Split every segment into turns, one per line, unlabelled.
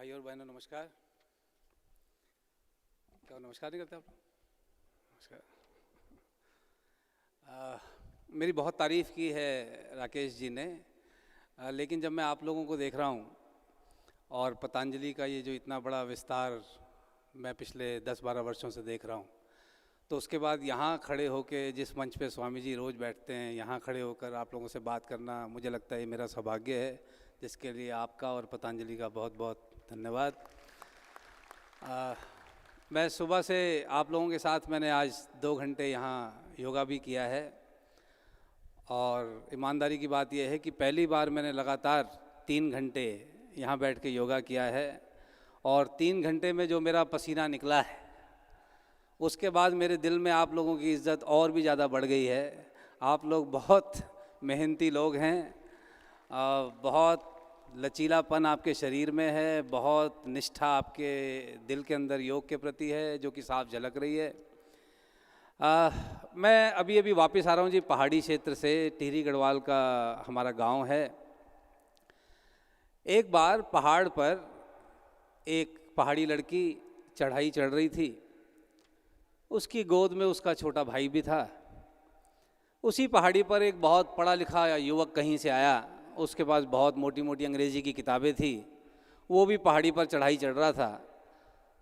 भाई और बहनों नमस्कार। क्या नमस्कार नहीं करते आप? नमस्कार। मेरी बहुत तारीफ़ की है राकेश जी ने, लेकिन जब मैं आप लोगों को देख रहा हूँ और पतंजलि का ये जो इतना बड़ा विस्तार मैं पिछले 10-12 वर्षों से देख रहा हूँ, तो उसके बाद यहाँ खड़े होकर जिस मंच पे स्वामी जी रोज़ बैठते हैं, यहाँ खड़े होकर आप लोगों से बात करना, मुझे लगता है ये मेरा सौभाग्य है, जिसके लिए आपका और पतंजलि का बहुत बहुत धन्यवाद। मैं सुबह से आप लोगों के साथ मैंने आज 2 घंटे यहाँ योगा भी किया है, और ईमानदारी की बात यह है कि पहली बार मैंने लगातार 3 घंटे यहाँ बैठ के योगा किया है, और 3 घंटे में जो मेरा पसीना निकला है उसके बाद मेरे दिल में आप लोगों की इज़्ज़त और भी ज़्यादा बढ़ गई है। आप लोग बहुत मेहनती लोग हैं, बहुत लचीलापन आपके शरीर में है, बहुत निष्ठा आपके दिल के अंदर योग के प्रति है, जो कि साफ झलक रही है। मैं अभी वापस आ रहा हूँ जी पहाड़ी क्षेत्र से। टिहरी गढ़वाल का हमारा गांव है। एक बार पहाड़ पर एक पहाड़ी लड़की चढ़ाई चढ़ रही थी, उसकी गोद में उसका छोटा भाई भी था। उसी पहाड़ी पर एक बहुत पढ़ा लिखा युवक कहीं से आया, उसके पास बहुत मोटी मोटी अंग्रेज़ी की किताबें थी, वो भी पहाड़ी पर चढ़ाई चढ़ रहा था।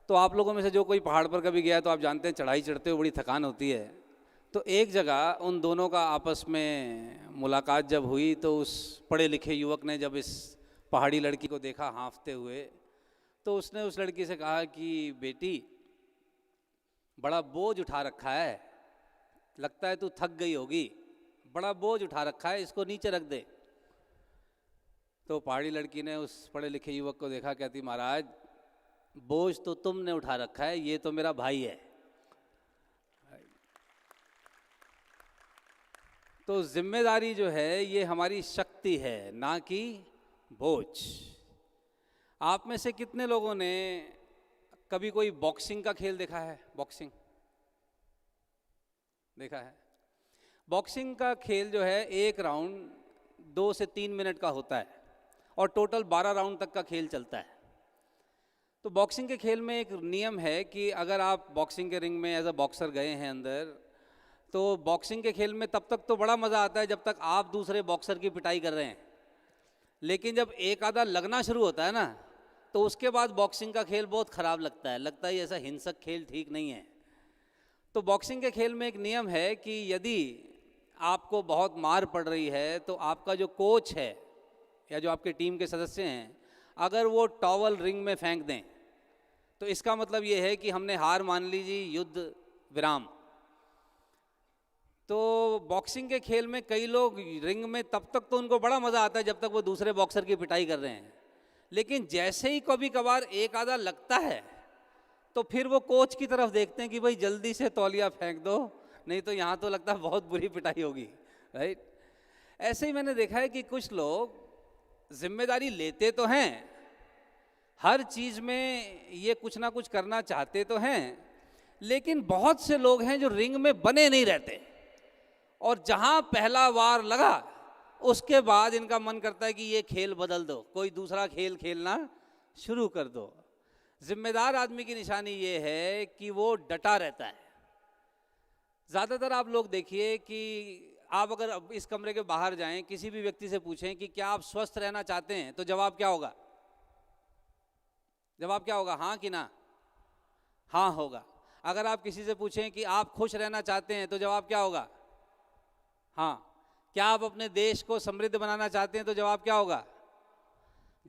तो आप लोगों में से जो कोई पहाड़ पर कभी गया तो आप जानते हैं चढ़ाई चढ़ते हुए बड़ी थकान होती है। तो एक जगह उन दोनों का आपस में मुलाकात जब हुई, तो उस पढ़े लिखे युवक ने जब इस पहाड़ी लड़की को देखा हाँफते हुए, तो उसने उस लड़की से कहा कि बेटी, बड़ा बोझ उठा रखा है, लगता है तू थक गई होगी, बड़ा बोझ उठा रखा है, इसको नीचे रख दे। तो पहाड़ी लड़की ने उस पढ़े लिखे युवक को देखा, कहती महाराज बोझ तो तुमने उठा रखा है, ये तो मेरा भाई है। तो जिम्मेदारी जो है ये हमारी शक्ति है, ना कि बोझ। आप में से कितने लोगों ने कभी कोई बॉक्सिंग का खेल देखा है? बॉक्सिंग देखा है? बॉक्सिंग का खेल जो है एक राउंड 2 से 3 मिनट का होता है, और टोटल 12 राउंड तक का खेल चलता है। तो बॉक्सिंग के खेल में एक नियम है कि अगर आप बॉक्सिंग के रिंग में एज अ बॉक्सर गए हैं अंदर, तो बॉक्सिंग के खेल में तब तक तो बड़ा मज़ा आता है जब तक आप दूसरे बॉक्सर की पिटाई कर रहे हैं, लेकिन जब एक आधा लगना शुरू होता है ना, तो उसके बाद बॉक्सिंग का खेल बहुत ख़राब लगता है ऐसा हिंसक खेल ठीक नहीं है। तो बॉक्सिंग के खेल में एक नियम है कि यदि आपको बहुत मार पड़ रही है, तो आपका जो कोच है या जो आपके टीम के सदस्य हैं, अगर वो टॉवल रिंग में फेंक दें, तो इसका मतलब ये है कि हमने हार मान ली जी, युद्ध विराम। तो बॉक्सिंग के खेल में कई लोग रिंग में तब तक तो उनको बड़ा मज़ा आता है जब तक वो दूसरे बॉक्सर की पिटाई कर रहे हैं, लेकिन जैसे ही कभी कभार एक आधा लगता है, तो फिर वो कोच की तरफ देखते हैं कि भाई जल्दी से तौलिया फेंक दो, नहीं तो यहाँ तो लगता है बहुत बुरी पिटाई होगी, राइट। ऐसे ही मैंने देखा है कि कुछ लोग जिम्मेदारी लेते तो हैं, हर चीज़ में ये कुछ ना कुछ करना चाहते तो हैं, लेकिन बहुत से लोग हैं जो रिंग में बने नहीं रहते, और जहाँ पहला वार लगा उसके बाद इनका मन करता है कि ये खेल बदल दो, कोई दूसरा खेल खेलना शुरू कर दो। जिम्मेदार आदमी की निशानी ये है कि वो डटा रहता है। ज़्यादातर आप लोग देखिए कि आप अगर अब इस कमरे के बाहर जाएं, किसी भी व्यक्ति से पूछें कि क्या आप स्वस्थ रहना चाहते हैं, तो जवाब क्या होगा? जवाब क्या होगा? हाँ कि ना? हाँ होगा। अगर आप किसी से पूछें कि आप खुश रहना चाहते हैं, तो जवाब क्या होगा? हाँ। क्या आप अपने देश को समृद्ध बनाना चाहते हैं, तो जवाब क्या होगा?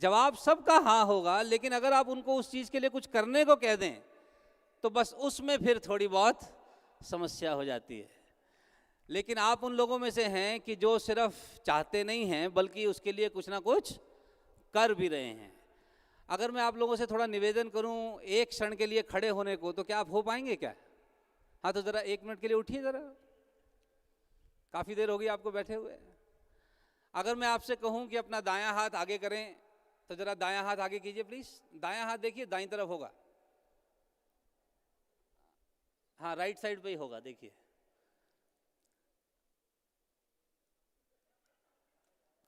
जवाब सबका हाँ होगा, लेकिन अगर आप उनको उस चीज़ के लिए कुछ करने को कह दें, तो बस उसमें फिर थोड़ी बहुत समस्या हो जाती है। लेकिन आप उन लोगों में से हैं कि जो सिर्फ चाहते नहीं हैं, बल्कि उसके लिए कुछ ना कुछ कर भी रहे हैं। अगर मैं आप लोगों से थोड़ा निवेदन करूं एक क्षण के लिए खड़े होने को, तो क्या आप हो पाएंगे क्या? हाँ, तो ज़रा 1 मिनट के लिए उठिए ज़रा, काफ़ी देर हो गई आपको बैठे हुए। अगर मैं आपसे कहूं कि अपना दायां हाथ आगे करें, तो ज़रा दायां हाथ आगे कीजिए प्लीज़। दायां हाथ देखिए दाईं तरफ होगा, हाँ राइट साइड पे ही होगा, देखिए।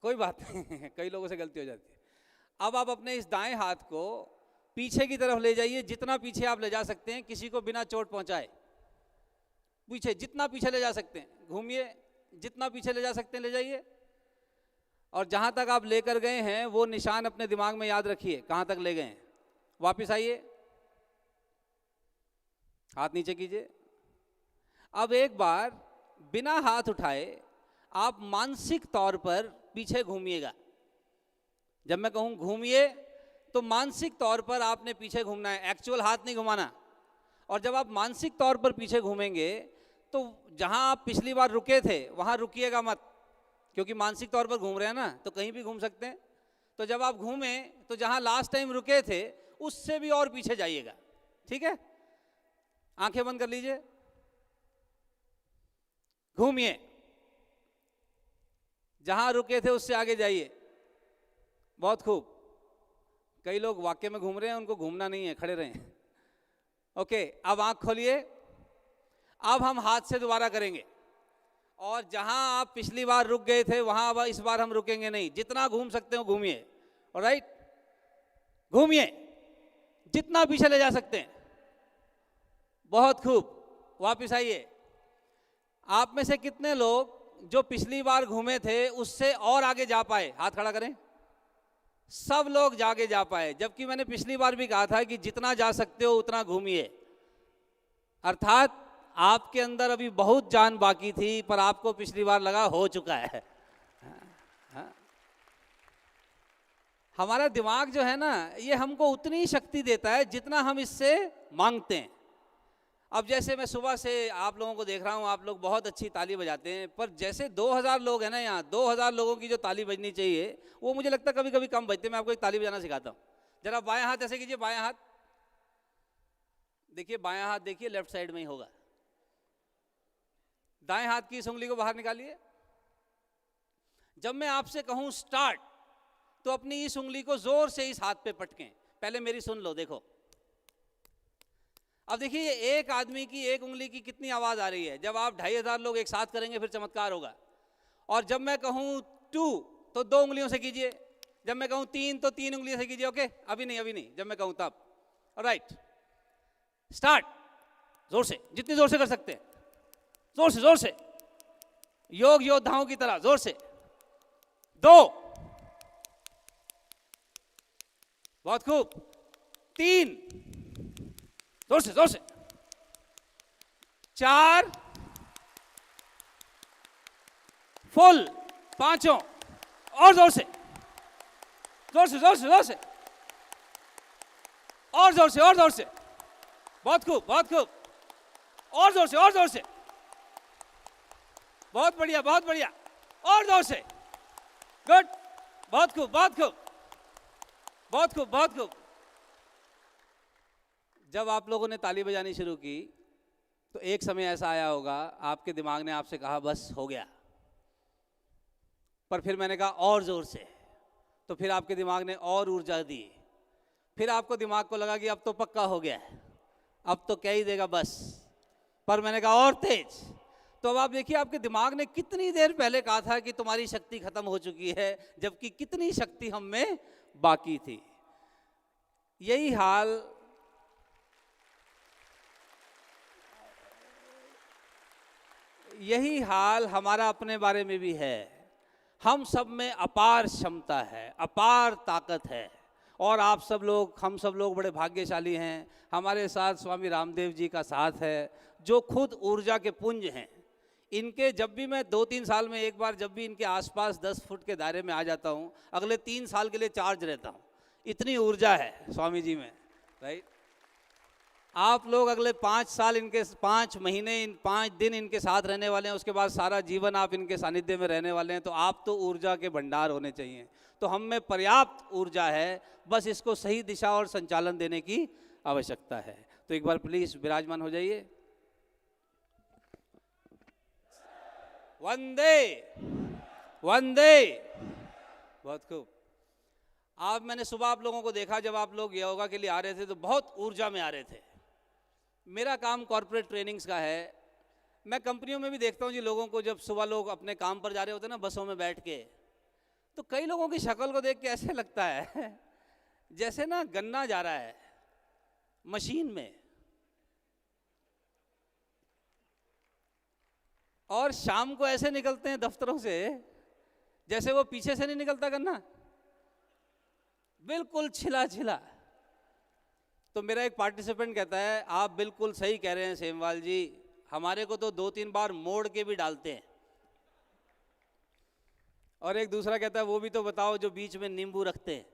कोई बात नहीं कई लोगों से गलती हो जाती है। अब आप अपने इस दाएं हाथ को पीछे की तरफ ले जाइए, जितना पीछे आप ले जा सकते हैं, किसी को बिना चोट पहुंचाए। पीछे जितना पीछे ले जा सकते हैं घूमिए, जितना पीछे ले जा सकते हैं ले जाइए। और जहां तक आप लेकर गए हैं वो निशान अपने दिमाग में याद रखिए, कहां तक ले गए हैं। वापिस आइए, हाथ नीचे कीजिए। अब एक बार बिना हाथ उठाए आप मानसिक तौर पर पीछे घूमिएगा। जब मैं कहूं घूमिए तो मानसिक तौर पर आपने पीछे घूमना है, एक्चुअल हाथ नहीं घुमाना। और जब आप मानसिक तौर पर पीछे घूमेंगे तो जहां आप पिछली बार रुके थे वहां रुकिएगा मत, क्योंकि मानसिक तौर पर घूम रहे हैं ना, तो कहीं भी घूम सकते हैं। तो जब आप घूमें तो जहां लास्ट टाइम रुके थे उससे भी और पीछे जाइएगा, ठीक है। आंखें बंद कर लीजिए, घूमिए, जहां रुके थे उससे आगे जाइए। बहुत खूब। कई लोग वाक्य में घूम रहे हैं, उनको घूमना नहीं है, खड़े रहें। ओके, अब आंख खोलिए। अब हम हाथ से दोबारा करेंगे, और जहां आप पिछली बार रुक गए थे वहां अब इस बार हम रुकेंगे नहीं। जितना घूम सकते हो घूमिए, ऑलराइट, घूमिए, जितना पीछे ले जा सकते हैं। बहुत खूब, वापस आइए। आप में से कितने लोग जो पिछली बार घूमे थे उससे और आगे जा पाए? हाथ खड़ा करें। सब लोग जागे जा पाए, जबकि मैंने पिछली बार भी कहा था कि जितना जा सकते हो उतना घूमिए। अर्थात आपके अंदर अभी बहुत जान बाकी थी, पर आपको पिछली बार लगा हो चुका है। हमारा दिमाग जो है ना, ये हमको उतनी शक्ति देता है जितना हम इससे मांगते हैं। अब जैसे मैं सुबह से आप लोगों को देख रहा हूँ, आप लोग बहुत अच्छी ताली बजाते हैं, पर जैसे 2000 लोग हैं ना यहाँ, 2000 लोगों की जो ताली बजनी चाहिए वो मुझे लगता है कभी कभी कम बजते। मैं आपको एक ताली बजाना सिखाता हूँ। जरा बायां हाथ ऐसे कीजिए, बायां हाथ देखिए, बायां हाथ देखिए, लेफ्ट साइड में ही होगा। दाएं हाथ की इस उंगली को बाहर निकालिए। जब मैं आपसे कहूं स्टार्ट, तो अपनी इस उंगली को जोर से इस हाथ पे पटकें। पहले मेरी सुन लो, देखो। अब देखिए एक आदमी की एक उंगली की कितनी आवाज आ रही है। जब आप 2500 लोग एक साथ करेंगे फिर चमत्कार होगा। और जब मैं कहूं 2 तो 2 उंगलियों से कीजिए। जब मैं कहूं 3 तो 3 उंगलियों से कीजिए। ओके, अभी नहीं, अभी नहीं, जब मैं कहूं तब। Right, start. जोर से, जितनी जोर से कर सकते हैं, जोर से, जोर से, योग योद्धाओं की तरह जोर से। 2, बहुत खूब। 3, जोर से, जोर से। 4, फुल। 5, और जोर से, जोर से, जोर से, जोर से, और जोर से, और जोर से। बहुत खूब, बहुत खूब, और जोर से, और जोर से। बहुत बढ़िया, बहुत बढ़िया, और जोर से। गुड, बहुत खूब, बहुत खूब, बहुत खूब, बहुत खूब। जब आप लोगों ने ताली बजानी शुरू की तो एक समय ऐसा आया होगा आपके दिमाग ने आपसे कहा बस हो गया। पर फिर मैंने कहा और जोर से, तो फिर आपके दिमाग ने और ऊर्जा दी। फिर आपको दिमाग को लगा कि अब तो पक्का हो गया है, अब तो क्या ही देगा बस। पर मैंने कहा और तेज। तो अब आप देखिए आपके दिमाग ने कितनी देर पहले कहा था कि तुम्हारी शक्ति खत्म हो चुकी है, जबकि कितनी शक्ति हम में बाकी थी। यही हाल हमारा अपने बारे में भी है। हम सब में अपार क्षमता है, अपार ताकत है, और आप सब लोग, हम सब लोग बड़े भाग्यशाली हैं। हमारे साथ स्वामी रामदेव जी का साथ है, जो खुद ऊर्जा के पुंज हैं। इनके जब भी मैं 2-3 साल में एक बार जब भी इनके आसपास 10 फुट के दायरे में आ जाता हूँ, अगले 3 साल के लिए चार्ज रहता हूँ। इतनी ऊर्जा है स्वामी जी में, राइट। आप लोग अगले 5 साल इनके, 5 महीने, 5 दिन इनके साथ रहने वाले हैं, उसके बाद सारा जीवन आप इनके सानिध्य में रहने वाले हैं। तो आप तो ऊर्जा के भंडार होने चाहिए। तो हम में पर्याप्त ऊर्जा है, बस इसको सही दिशा और संचालन देने की आवश्यकता है। तो एक बार प्लीज विराजमान हो जाइए। वंदे वंदे। बहुत खूब। आज मैंने सुबह आप लोगों को देखा, जब आप लोग योगा के लिए आ रहे थे तो बहुत ऊर्जा में आ रहे थे। मेरा काम कॉर्पोरेट ट्रेनिंग्स का है। मैं कंपनियों में भी देखता हूँ जी, लोगों को जब सुबह लोग अपने काम पर जा रहे होते हैं ना बसों में बैठ के, तो कई लोगों की शक्ल को देख के ऐसे लगता है जैसे ना गन्ना जा रहा है, मशीन में, और शाम को ऐसे निकलते हैं दफ्तरों से जैसे वो पीछे से नहीं निकलता गन्ना, बिल्कुल छिला छिला। तो मेरा एक पार्टिसिपेंट कहता है आप बिल्कुल सही कह रहे हैं सेमवाल जी, हमारे को तो 2-3 बार मोड़ के भी डालते हैं। और एक दूसरा कहता है वो भी तो बताओ जो बीच में नींबू रखते हैं।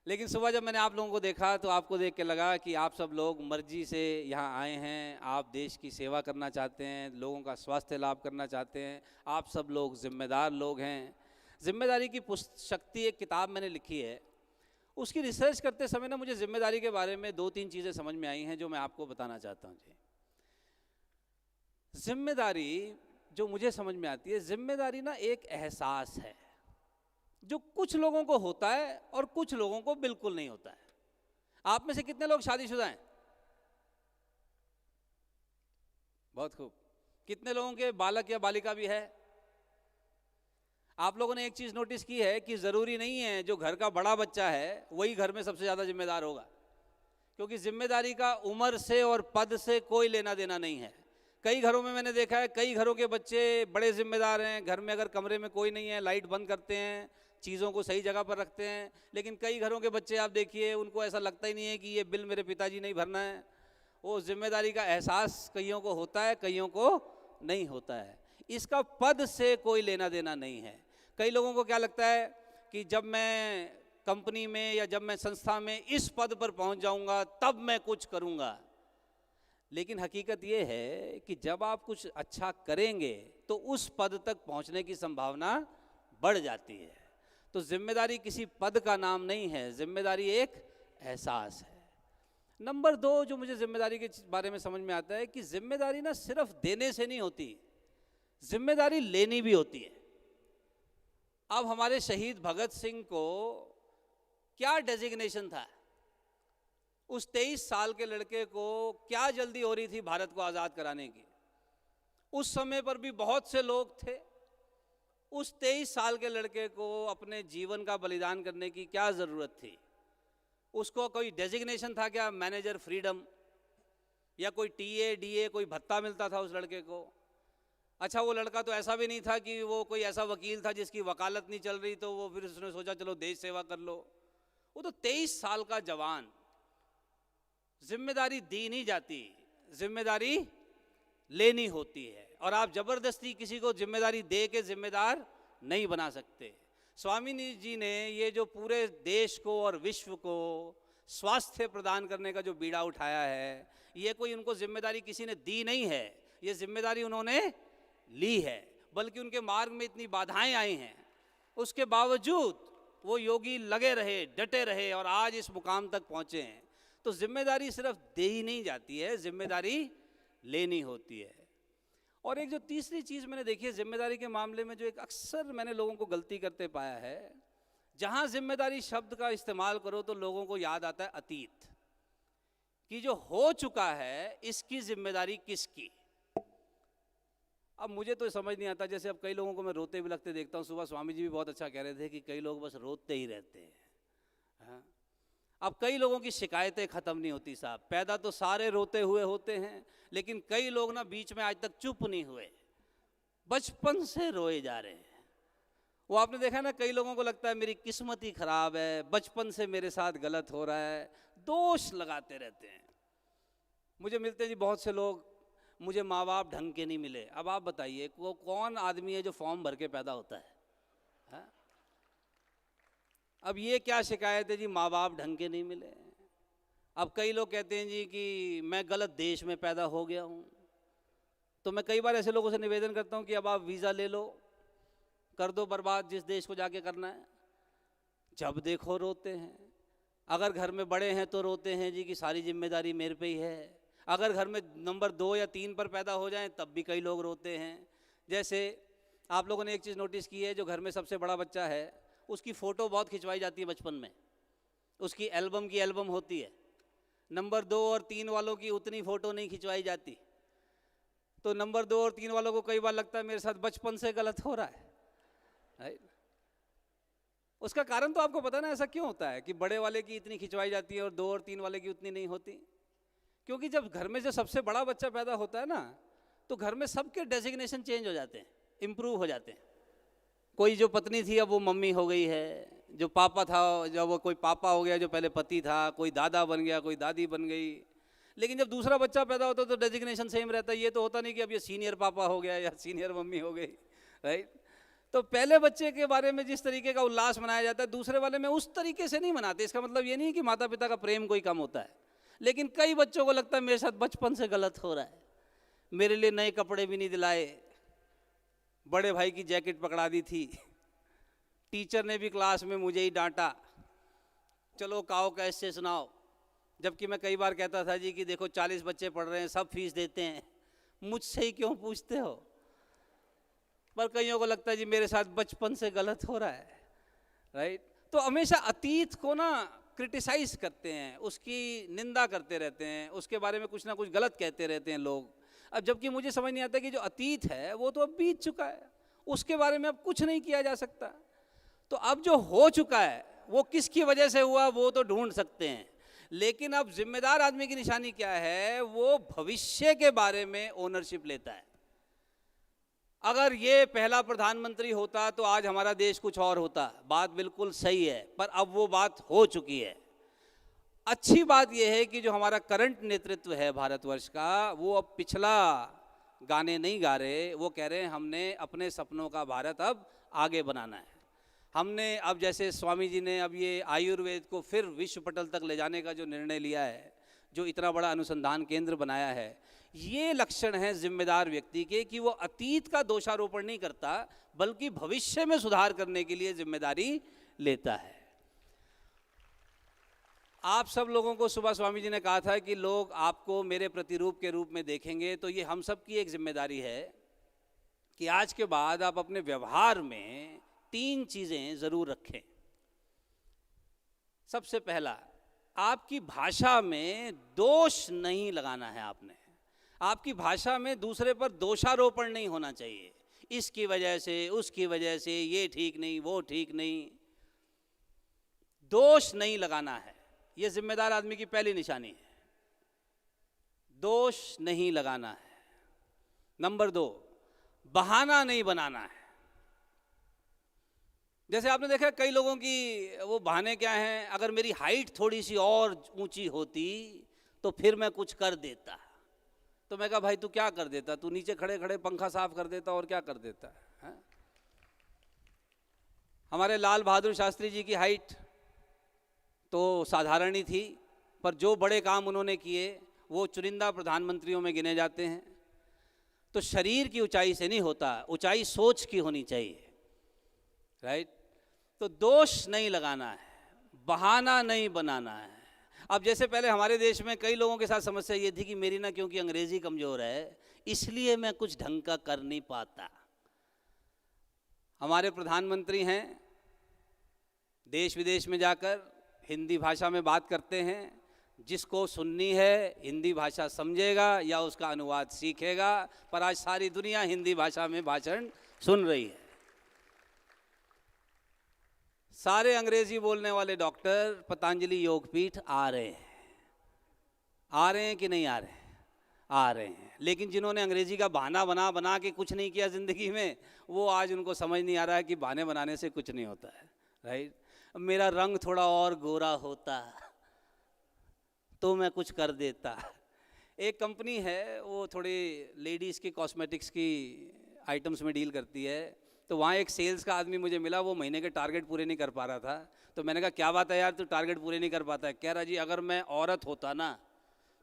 लेकिन सुबह जब मैंने आप लोगों को देखा तो आपको देख के लगा कि आप सब लोग मर्जी से यहाँ आए हैं, आप देश की सेवा करना चाहते हैं, लोगों का स्वास्थ्य लाभ करना चाहते हैं, आप सब लोग जिम्मेदार लोग हैं। जिम्मेदारी की शक्ति एक किताब मैंने लिखी है, उसकी रिसर्च करते समय ना मुझे जिम्मेदारी के बारे में 2-3 चीज़ें समझ में आई हैं जो मैं आपको बताना चाहता हूँ जी। जिम्मेदारी जो मुझे समझ में आती है, जिम्मेदारी ना एक एहसास है जो कुछ लोगों को होता है और कुछ लोगों को बिल्कुल नहीं होता है। आप में से कितने लोग शादीशुदा हैं? बहुत खूब। कितने लोगों के बालक या बालिका भी है? आप लोगों ने एक चीज नोटिस की है कि जरूरी नहीं है जो घर का बड़ा बच्चा है वही घर में सबसे ज्यादा जिम्मेदार होगा, क्योंकि जिम्मेदारी का उम्र से और पद से कोई लेना देना नहीं है। कई घरों में मैंने देखा है, कई घरों के बच्चे बड़े जिम्मेदार हैं, घर में अगर कमरे में कोई नहीं है लाइट बंद करते हैं, चीज़ों को सही जगह पर रखते हैं। लेकिन कई घरों के बच्चे आप देखिए, उनको ऐसा लगता ही नहीं है कि ये बिल मेरे पिताजी नहीं भरना है। वो जिम्मेदारी का एहसास कईयों को होता है, कईयों को नहीं होता है। इसका पद से कोई लेना देना नहीं है। कई लोगों को क्या लगता है कि जब मैं कंपनी में या जब मैं संस्था में इस पद पर पहुंच जाऊंगा तब मैं कुछ करूंगा। लेकिन हकीकत ये है कि जब आप कुछ अच्छा करेंगे तो उस पद तक पहुंचने की संभावना बढ़ जाती है। तो जिम्मेदारी किसी पद का नाम नहीं है, जिम्मेदारी एक एहसास है। नंबर 2 जो मुझे जिम्मेदारी के बारे में समझ में आता है कि जिम्मेदारी ना सिर्फ देने से नहीं होती, जिम्मेदारी लेनी भी होती है। अब हमारे शहीद भगत सिंह को क्या डेजिग्नेशन था? उस 23 साल के लड़के को क्या जल्दी हो रही थी भारत को आज़ाद कराने की? उस समय पर भी बहुत से लोग थे। उस 23 साल के लड़के को अपने जीवन का बलिदान करने की क्या ज़रूरत थी? उसको कोई डेजिग्नेशन था क्या? मैनेजर फ्रीडम या कोई टीए डीए कोई भत्ता मिलता था उस लड़के को? अच्छा, वो लड़का तो ऐसा भी नहीं था कि वो कोई ऐसा वकील था जिसकी वकालत नहीं चल रही तो वो फिर उसने सोचा चलो देश सेवा कर लो। वो तो 23 साल का जवान। जिम्मेदारी दी नहीं जाती, जिम्मेदारी लेनी होती है। और आप जबरदस्ती किसी को जिम्मेदारी दे के जिम्मेदार नहीं बना सकते। स्वामी जी ने ये जो पूरे देश को और विश्व को स्वास्थ्य प्रदान करने का जो बीड़ा उठाया है, ये कोई उनको जिम्मेदारी किसी ने दी नहीं है, ये जिम्मेदारी उन्होंने ली है। बल्कि उनके मार्ग में इतनी बाधाएं आई हैं, उसके बावजूद वो योगी लगे रहे, डटे रहे और आज इस मुकाम तक पहुंचे हैं। तो जिम्मेदारी सिर्फ दे ही नहीं जाती है, जिम्मेदारी लेनी होती है। और एक जो तीसरी चीज़ मैंने देखी है जिम्मेदारी के मामले में, जो एक अक्सर मैंने लोगों को गलती करते पाया है, जहाँ जिम्मेदारी शब्द का इस्तेमाल करो तो लोगों को याद आता है अतीत कि जो हो चुका है इसकी जिम्मेदारी किसकी। अब मुझे तो समझ नहीं आता, जैसे अब कई लोगों को मैं रोते भी लगते देखता हूँ। सुबह स्वामी जी भी बहुत अच्छा कह रहे थे कि कई लोग बस रोते ही रहते हैं। हाँ? अब कई लोगों की शिकायतें ख़त्म नहीं होती साहब। पैदा तो सारे रोते हुए होते हैं, लेकिन कई लोग ना बीच में आज तक चुप नहीं हुए, बचपन से रोए जा रहे हैं। वो आपने देखा ना, कई लोगों को लगता है मेरी किस्मत ही खराब है, बचपन से मेरे साथ गलत हो रहा है, दोष लगाते रहते हैं। मुझे मिलते जी बहुत से लोग, मुझे माँ बाप ढंग के नहीं मिले। अब आप बताइए वो कौन आदमी है जो फॉर्म भर के पैदा होता है? हा? अब ये क्या शिकायत है जी, माँ बाप ढंग के नहीं मिले। अब कई लोग कहते हैं जी कि मैं गलत देश में पैदा हो गया हूँ। तो मैं कई बार ऐसे लोगों से निवेदन करता हूँ कि अब आप वीज़ा ले लो, कर दो बर्बाद जिस देश को जाके करना है। जब देखो रोते हैं। अगर घर में बड़े हैं तो रोते हैं जी कि सारी जिम्मेदारी मेरे पे ही है। अगर घर में नंबर 2 या 3 पर पैदा हो जाएं तब भी कई लोग रोते हैं। जैसे आप लोगों ने एक चीज़ नोटिस की है, जो घर में सबसे बड़ा बच्चा है उसकी फ़ोटो बहुत खिंचवाई जाती है बचपन में, उसकी एल्बम की एल्बम होती है। नंबर 2 और 3 वालों की उतनी फ़ोटो नहीं खिंचवाई जाती। तो नंबर 2 और 3 वालों को कई बार लगता है मेरे साथ बचपन से गलत हो रहा है। उसका कारण तो आपको पता ना ऐसा क्यों होता है कि बड़े वाले की इतनी खिंचवाई जाती है और 2 और 3 वाले की उतनी नहीं होती? क्योंकि जब घर में जो सबसे बड़ा बच्चा पैदा होता है ना, तो घर में सबके डेजिग्नेशन चेंज हो जाते हैं, इम्प्रूव हो जाते हैं। कोई जो पत्नी थी अब वो मम्मी हो गई है, जो पापा था जब वो कोई पापा हो गया जो पहले पति था, कोई दादा बन गया, कोई दादी बन गई। लेकिन जब दूसरा बच्चा पैदा होता है तो डेजिग्नेशन सेम रहता है। ये तो होता नहीं कि अब ये सीनियर पापा हो गया या सीनियर मम्मी हो गई, राइट? तो पहले बच्चे के बारे में जिस तरीके का उल्लास मनाया जाता है, दूसरे वाले में उस तरीके से नहीं मनाते। इसका मतलब ये नहीं कि माता पिता का प्रेम कोई कम होता है, लेकिन कई बच्चों को लगता है मेरे साथ बचपन से गलत हो रहा है, मेरे लिए नए कपड़े भी नहीं दिलाए, बड़े भाई की जैकेट पकड़ा दी थी, टीचर ने भी क्लास में मुझे ही डांटा, चलो काओ कैसे सुनाओ। जबकि मैं कई बार कहता था जी कि देखो 40 बच्चे पढ़ रहे हैं, सब फीस देते हैं, मुझसे ही क्यों पूछते हो? पर कईयों को लगता है जी मेरे साथ बचपन से गलत हो रहा है, राइट? तो हमेशा अतीत को ना क्रिटिसाइज करते हैं, उसकी निंदा करते रहते हैं, उसके बारे में कुछ ना कुछ गलत कहते रहते हैं लोग। अब जबकि मुझे समझ नहीं आता कि जो अतीत है वो तो अब बीत चुका है, उसके बारे में अब कुछ नहीं किया जा सकता। तो अब जो हो चुका है वो किसकी वजह से हुआ वो तो ढूंढ सकते हैं, लेकिन अब जिम्मेदार आदमी की निशानी क्या है? वो भविष्य के बारे में ओनरशिप लेता है। अगर ये पहला प्रधानमंत्री होता तो आज हमारा देश कुछ और होता, बात बिल्कुल सही है, पर अब वो बात हो चुकी है। अच्छी बात यह है कि जो हमारा करंट नेतृत्व है भारतवर्ष का, वो अब पिछला गाने नहीं गा रहे, वो कह रहे हैं हमने अपने सपनों का भारत अब आगे बनाना है। हमने अब जैसे स्वामी जी ने अब ये आयुर्वेद को फिर विश्व पटल तक ले जाने का जो निर्णय लिया है, जो इतना बड़ा अनुसंधान केंद्र बनाया है, ये लक्षण है जिम्मेदार व्यक्ति के कि वो अतीत का दोषारोपण नहीं करता, बल्कि भविष्य में सुधार करने के लिए जिम्मेदारी लेता है। आप सब लोगों को सुबह स्वामी जी ने कहा था कि लोग आपको मेरे प्रतिरूप के रूप में देखेंगे, तो ये हम सब की एक जिम्मेदारी है कि आज के बाद आप अपने व्यवहार में 3 चीजें जरूर रखें। सबसे पहला, आपकी भाषा में दोष नहीं लगाना है। आपकी भाषा में दूसरे पर दोषारोपण नहीं होना चाहिए, इसकी वजह से उसकी वजह से, ये ठीक नहीं वो ठीक नहीं, दोष नहीं लगाना है। यह जिम्मेदार आदमी की पहली निशानी है, दोष नहीं लगाना है। नंबर 2, बहाना नहीं बनाना है। जैसे आपने देखा कई लोगों की वो बहाने क्या हैं? अगर मेरी हाइट थोड़ी सी और ऊंची होती तो फिर मैं कुछ कर देता। तो मैं कहा भाई तू क्या कर देता? तू नीचे खड़े खड़े पंखा साफ कर देता और क्या कर देता है? हमारे लाल बहादुर शास्त्री जी की हाइट तो साधारण ही थी, पर जो बड़े काम उन्होंने किए वो चुनिंदा प्रधानमंत्रियों में गिने जाते हैं। तो शरीर की ऊंचाई से नहीं होता, ऊंचाई सोच की होनी चाहिए, राइट? तो दोष नहीं लगाना है, बहाना नहीं बनाना है। अब जैसे पहले हमारे देश में कई लोगों के साथ समस्या ये थी कि मेरी ना क्योंकि अंग्रेजी कमजोर है इसलिए मैं कुछ ढंग का कर नहीं पाता। हमारे प्रधानमंत्री हैं, देश विदेश में जाकर हिंदी भाषा में बात करते हैं, जिसको सुननी है हिंदी भाषा समझेगा या उसका अनुवाद सीखेगा, पर आज सारी दुनिया हिंदी भाषा में भाषण सुन रही है। सारे अंग्रेजी बोलने वाले डॉक्टर पतंजलि योगपीठ आ रहे हैं कि नहीं आ रहे हैं? आ रहे हैं। लेकिन जिन्होंने अंग्रेजी का बहाना बना के कुछ नहीं किया ज़िंदगी में, वो आज उनको समझ नहीं आ रहा है कि बहाने बनाने से कुछ नहीं होता है, राइट? मेरा रंग थोड़ा और गोरा होता तो मैं कुछ कर देता। एक कंपनी है वो थोड़ी लेडीज़ की कॉस्मेटिक्स की आइटम्स में डील करती है, तो वहाँ एक सेल्स का आदमी मुझे मिला, वो महीने के टारगेट पूरे नहीं कर पा रहा था। तो मैंने कहा क्या बात है यार, तू टारगेट पूरे नहीं कर पाता है? कह रहा जी अगर मैं औरत होता ना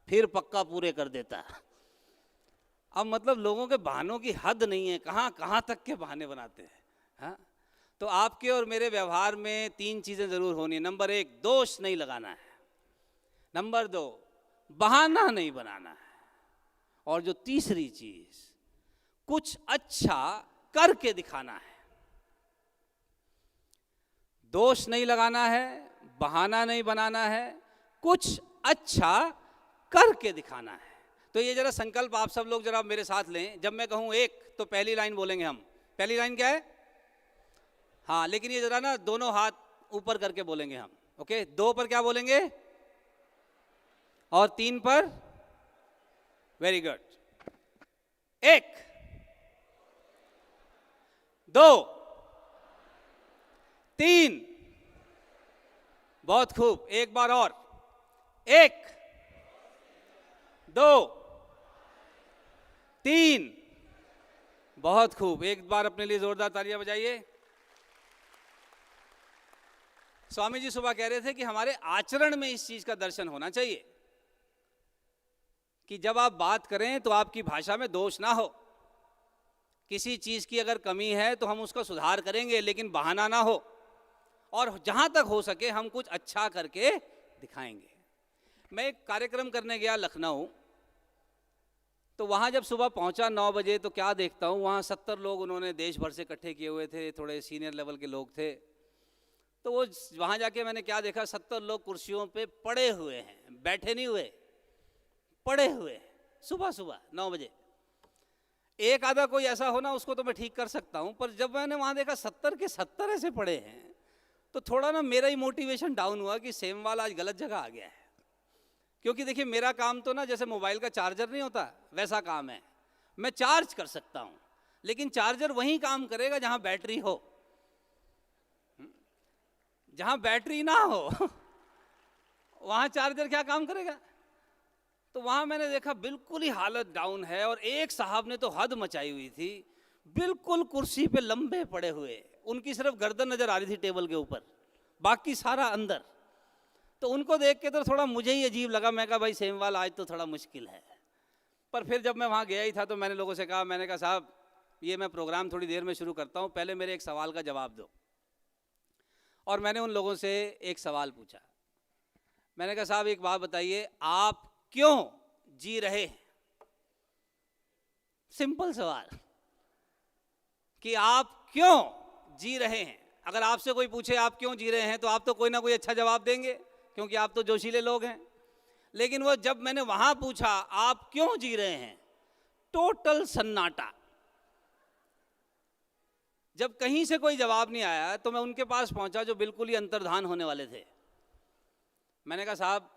फिर पक्का पूरे कर देता। अब मतलब लोगों के बहानों की हद नहीं है, कहाँ कहाँ तक के बहाने बनाते हैं। हाँ, तो आपके और मेरे व्यवहार में 3 चीज़ें ज़रूर होनी है। नंबर 1, दोष नहीं लगाना है। नंबर 2, बहाना नहीं बनाना है। और जो तीसरी चीज़, कुछ अच्छा करके दिखाना है। दोष नहीं लगाना है, बहाना नहीं बनाना है, कुछ अच्छा करके दिखाना है। तो ये जरा संकल्प आप सब लोग जरा मेरे साथ लें। जब मैं कहूं 1 तो पहली लाइन बोलेंगे हम। पहली लाइन क्या है? हाँ, लेकिन ये जरा ना दोनों हाथ ऊपर करके बोलेंगे हम, ओके। 2 पर क्या बोलेंगे और 3 पर, वेरी गुड। 1 2 3, बहुत खूब, एक बार और, 1 2 3, बहुत खूब, एक बार अपने लिए जोरदार तालियां बजाइए। स्वामी जी सुबह कह रहे थे कि हमारे आचरण में इस चीज का दर्शन होना चाहिए कि जब आप बात करें तो आपकी भाषा में दोष ना हो। किसी चीज की अगर कमी है तो हम उसका सुधार करेंगे, लेकिन बहाना ना हो, और जहां तक हो सके हम कुछ अच्छा करके दिखाएंगे। मैं एक कार्यक्रम करने गया लखनऊ, तो वहाँ जब सुबह पहुँचा 9 बजे, तो क्या देखता हूँ वहाँ 70 लोग उन्होंने देश भर से इकट्ठे किए हुए थे, थोड़े सीनियर लेवल के लोग थे। तो वो वहाँ जाके मैंने क्या देखा, 70 लोग कुर्सियों पे पड़े हुए हैं, बैठे नहीं हुए, पड़े हुए, सुबह सुबह 9 बजे। एक आधा कोई ऐसा हो ना, उसको तो मैं ठीक कर सकता हूँ, पर जब मैंने वहाँ देखा 70 के 70 ऐसे पड़े हैं, तो थोड़ा ना मेरा ही मोटिवेशन डाउन हुआ कि सेमवाल आज गलत जगह आ गया है। क्योंकि देखिए मेरा काम तो ना जैसे मोबाइल का चार्जर नहीं होता वैसा काम है, मैं चार्ज कर सकता हूँ, लेकिन चार्जर वहीं काम करेगा जहाँ बैटरी हो। जहाँ बैटरी ना हो वहाँ चार्जर क्या काम करेगा। तो वहाँ मैंने देखा बिल्कुल ही हालत डाउन है, और एक साहब ने तो हद मचाई हुई थी, बिल्कुल कुर्सी पे लंबे पड़े हुए, उनकी सिर्फ गर्दन नजर आ रही थी टेबल के ऊपर, बाकी सारा अंदर। तो उनको देख के तो थोड़ा मुझे ही अजीब लगा, मैं कहा भाई सेमवाल आज तो थोड़ा मुश्किल है। पर फिर जब मैं वहाँ गया ही था तो मैंने लोगों से कहा, मैंने कहा साहब ये मैं प्रोग्राम थोड़ी देर में शुरू करता हूँ, पहले मेरे एक सवाल का जवाब दो। और मैंने उन लोगों से एक सवाल पूछा, मैंने कहा साहब एक बात बताइए, आप क्यों जी रहे हैं? सिंपल सवाल कि आप क्यों जी रहे हैं। अगर आपसे कोई पूछे आप क्यों जी रहे हैं तो आप तो कोई ना कोई अच्छा जवाब देंगे, क्योंकि आप तो जोशीले लोग हैं। लेकिन वो जब मैंने वहां पूछा आप क्यों जी रहे हैं, टोटल सन्नाटा। जब कहीं से कोई जवाब नहीं आया तो मैं उनके पास पहुंचा जो बिल्कुल ही अंतर्धान होने वाले थे। मैंने कहा साहब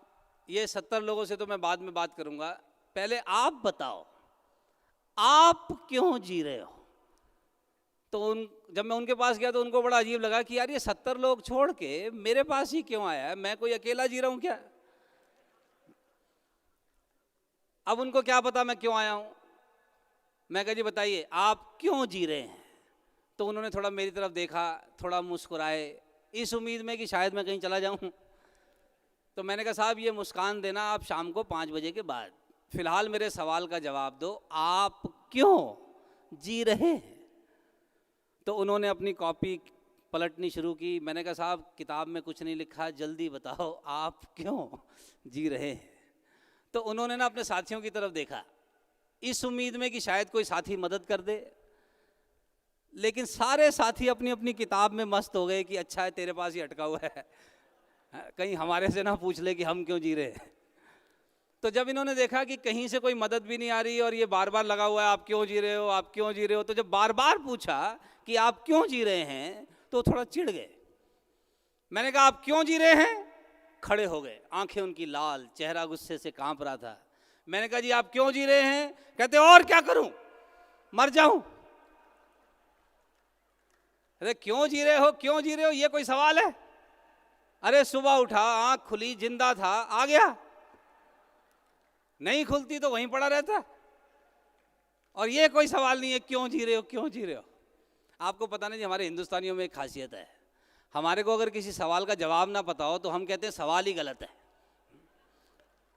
ये 70 लोगों से तो मैं बाद में बात करूंगा, पहले आप बताओ आप क्यों जी रहे हो। तो जब मैं उनके पास गया तो उनको बड़ा अजीब लगा कि यार ये 70 लोग छोड़ के मेरे पास ही क्यों आया है, मैं कोई अकेला जी रहा हूं क्या। अब उनको क्या पता मैं क्यों आया हूं। मैं कहा जी बताइए आप क्यों जी रहे हैं। तो उन्होंने थोड़ा मेरी तरफ देखा, थोड़ा मुस्कुराए, इस उम्मीद में कि शायद मैं कहीं चला जाऊं। तो मैंने कहा साहब ये मुस्कान देना आप शाम को 5 बजे के बाद, फिलहाल मेरे सवाल का जवाब दो, आप क्यों जी रहे हैं। तो उन्होंने अपनी कॉपी पलटनी शुरू की। मैंने कहा साहब किताब में कुछ नहीं लिखा, जल्दी बताओ आप क्यों जी रहे हैं। तो उन्होंने ना अपने साथियों की तरफ देखा, इस उम्मीद में कि शायद कोई साथी मदद कर दे, लेकिन सारे साथी अपनी अपनी किताब में मस्त हो गए कि अच्छा है तेरे पास ही अटका हुआ है, कहीं हमारे से ना पूछ ले कि हम क्यों जी रहे हैं। तो जब इन्होंने देखा कि कहीं से कोई मदद भी नहीं आ रही और ये बार बार लगा हुआ है आप क्यों जी रहे हो, आप क्यों जी रहे हो, तो जब बार बार पूछा कि आप क्यों जी रहे हैं तो थोड़ा चिढ़ गए। मैंने कहा आप क्यों जी रहे हैं, खड़े हो गए, आंखें उनकी लाल, चेहरा गुस्से से कांप रहा था। मैंने कहा जी आप क्यों जी रहे हैं, कहते और क्या करूं, मर जाऊं। अरे क्यों जी रहे हो, क्यों जी रहे हो, ये कोई सवाल है। अरे सुबह उठा, आंख खुली, जिंदा था, आ गया, नहीं खुलती तो वहीं पड़ा रहता, और ये कोई सवाल नहीं है क्यों जी रहे हो, क्यों जी रहे हो। आपको पता नहीं, हमारे हिंदुस्तानियों में एक खासियत है, हमारे को अगर किसी सवाल का जवाब ना पता हो तो हम कहते हैं सवाल ही गलत है।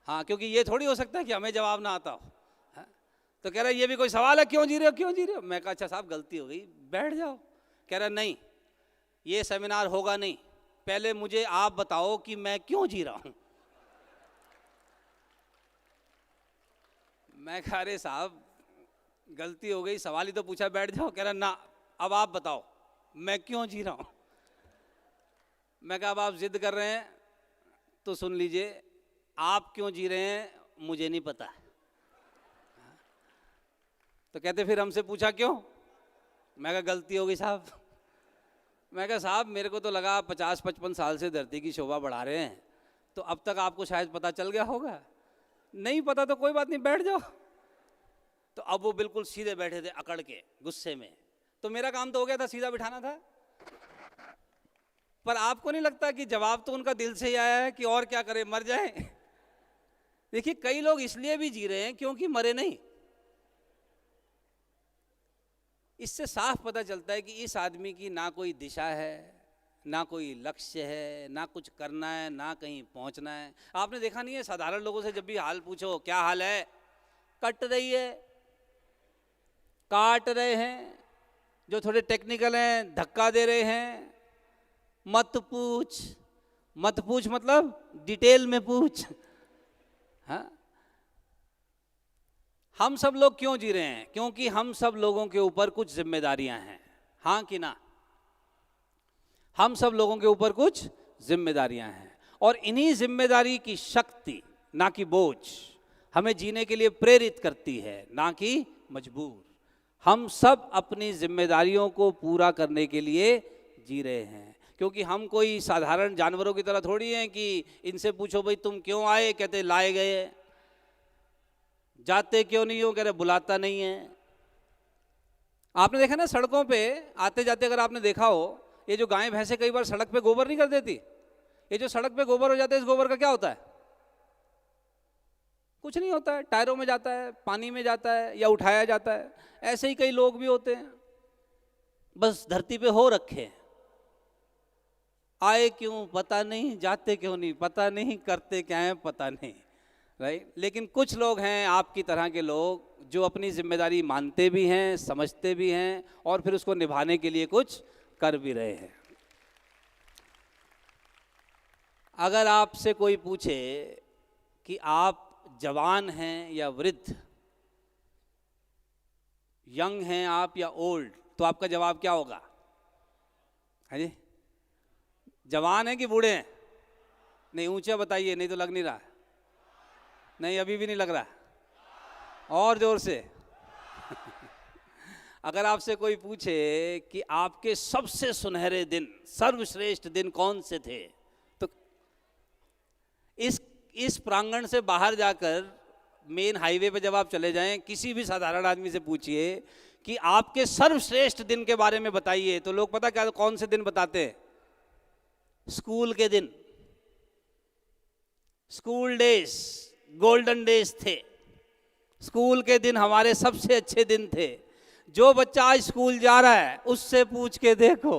हाँ, क्योंकि ये थोड़ी हो सकता है कि हमें जवाब ना आता हो। हाँ? तो कह रहा है ये भी कोई सवाल है, क्यों जी रहे हो, क्यों जी रहे हो। मैं कहा अच्छा साहब गलती हो गई, बैठ जाओ। कह रहा नहीं ये सेमिनार होगा नहीं, पहले मुझे आप बताओ कि मैं क्यों जी रहा हूं। मैं कहा अरे साहब गलती हो गई, सवाल ही तो पूछा, बैठ जाओ। कह रहा ना अब आप बताओ मैं क्यों जी रहा हूं। मैं कहा अब आप जिद कर रहे हैं तो सुन लीजिए, आप क्यों जी रहे हैं मुझे नहीं पता। तो कहते फिर हमसे पूछा क्यों। मैं कहा गलती हो गई साहब, मैं कहा साहब मेरे को तो लगा 50-55 साल से धरती की शोभा बढ़ा रहे हैं, तो अब तक आपको शायद पता चल गया होगा। नहीं पता तो कोई बात नहीं, बैठ जाओ। तो अब वो बिल्कुल सीधे बैठे थे अकड़ के गुस्से में, तो मेरा काम तो हो गया था, सीधा बिठाना था। पर आपको नहीं लगता कि जवाब तो उनका दिल से ही आया है कि और क्या करें, मर जाए? देखिए कई लोग इसलिए भी जी रहे हैं क्योंकि मरे नहीं। इससे साफ पता चलता है कि इस आदमी की ना कोई दिशा है, ना कोई लक्ष्य है, ना कुछ करना है, ना कहीं पहुंचना है। आपने देखा नहीं है साधारण लोगों से जब भी हाल पूछो क्या हाल है, कट रही है, काट रहे हैं, जो थोड़े टेक्निकल हैं धक्का दे रहे हैं, मत पूछ। मत पूछ मतलब डिटेल में पूछ। हाँ, हम सब लोग क्यों जी रहे हैं? क्योंकि हम सब लोगों के ऊपर कुछ जिम्मेदारियां हैं, हाँ कि ना? हम सब लोगों के ऊपर कुछ जिम्मेदारियां हैं, और इन्हीं जिम्मेदारी की शक्ति, ना कि बोझ, हमें जीने के लिए प्रेरित करती है, ना कि मजबूर। हम सब अपनी जिम्मेदारियों को पूरा करने के लिए जी रहे हैं, क्योंकि हम कोई साधारण जानवरों की तरह थोड़ी हैं कि इनसे पूछो भाई तुम क्यों आए, कहते लाए गए। जाते क्यों नहीं हो, कह रहे बुलाता नहीं है। आपने देखा ना सड़कों पे आते जाते, अगर आपने देखा हो, ये जो गायें भैंसे कई बार सड़क पे गोबर नहीं कर देती, ये जो सड़क पे गोबर हो जाता है, इस गोबर का क्या होता है? कुछ नहीं होता है, टायरों में जाता है, पानी में जाता है, या उठाया जाता है। ऐसे ही कई लोग भी होते हैं, बस धरती पे हो रखे हैं, आए क्यों पता नहीं, जाते क्यों नहीं पता नहीं, करते क्या है पता नहीं, राइट। लेकिन कुछ लोग हैं आपकी तरह के लोग जो अपनी जिम्मेदारी मानते भी हैं, समझते भी हैं, और फिर उसको निभाने के लिए कुछ कर भी रहे हैं। अगर आपसे कोई पूछे कि आप जवान हैं या वृद्ध, यंग हैं आप या ओल्ड, तो आपका जवाब क्या होगा? है जी, जवान हैं कि बूढ़े हैं? नहीं, ऊंचे बताइए, नहीं तो लग नहीं रहा। नहीं, अभी भी नहीं लग रहा, और जोर से। अगर आपसे कोई पूछे कि आपके सबसे सुनहरे दिन, सर्वश्रेष्ठ दिन कौन से थे, तो इस प्रांगण से बाहर जाकर मेन हाईवे पे जब आप चले जाएं, किसी भी साधारण आदमी से पूछिए कि आपके सर्वश्रेष्ठ दिन के बारे में बताइए, तो लोग पता क्या कौन से दिन बताते हैं? स्कूल के दिन। स्कूल डेज गोल्डन डेज थे। स्कूल के दिन हमारे सबसे अच्छे दिन थे। जो बच्चा आज स्कूल जा रहा है उससे पूछ के देखो,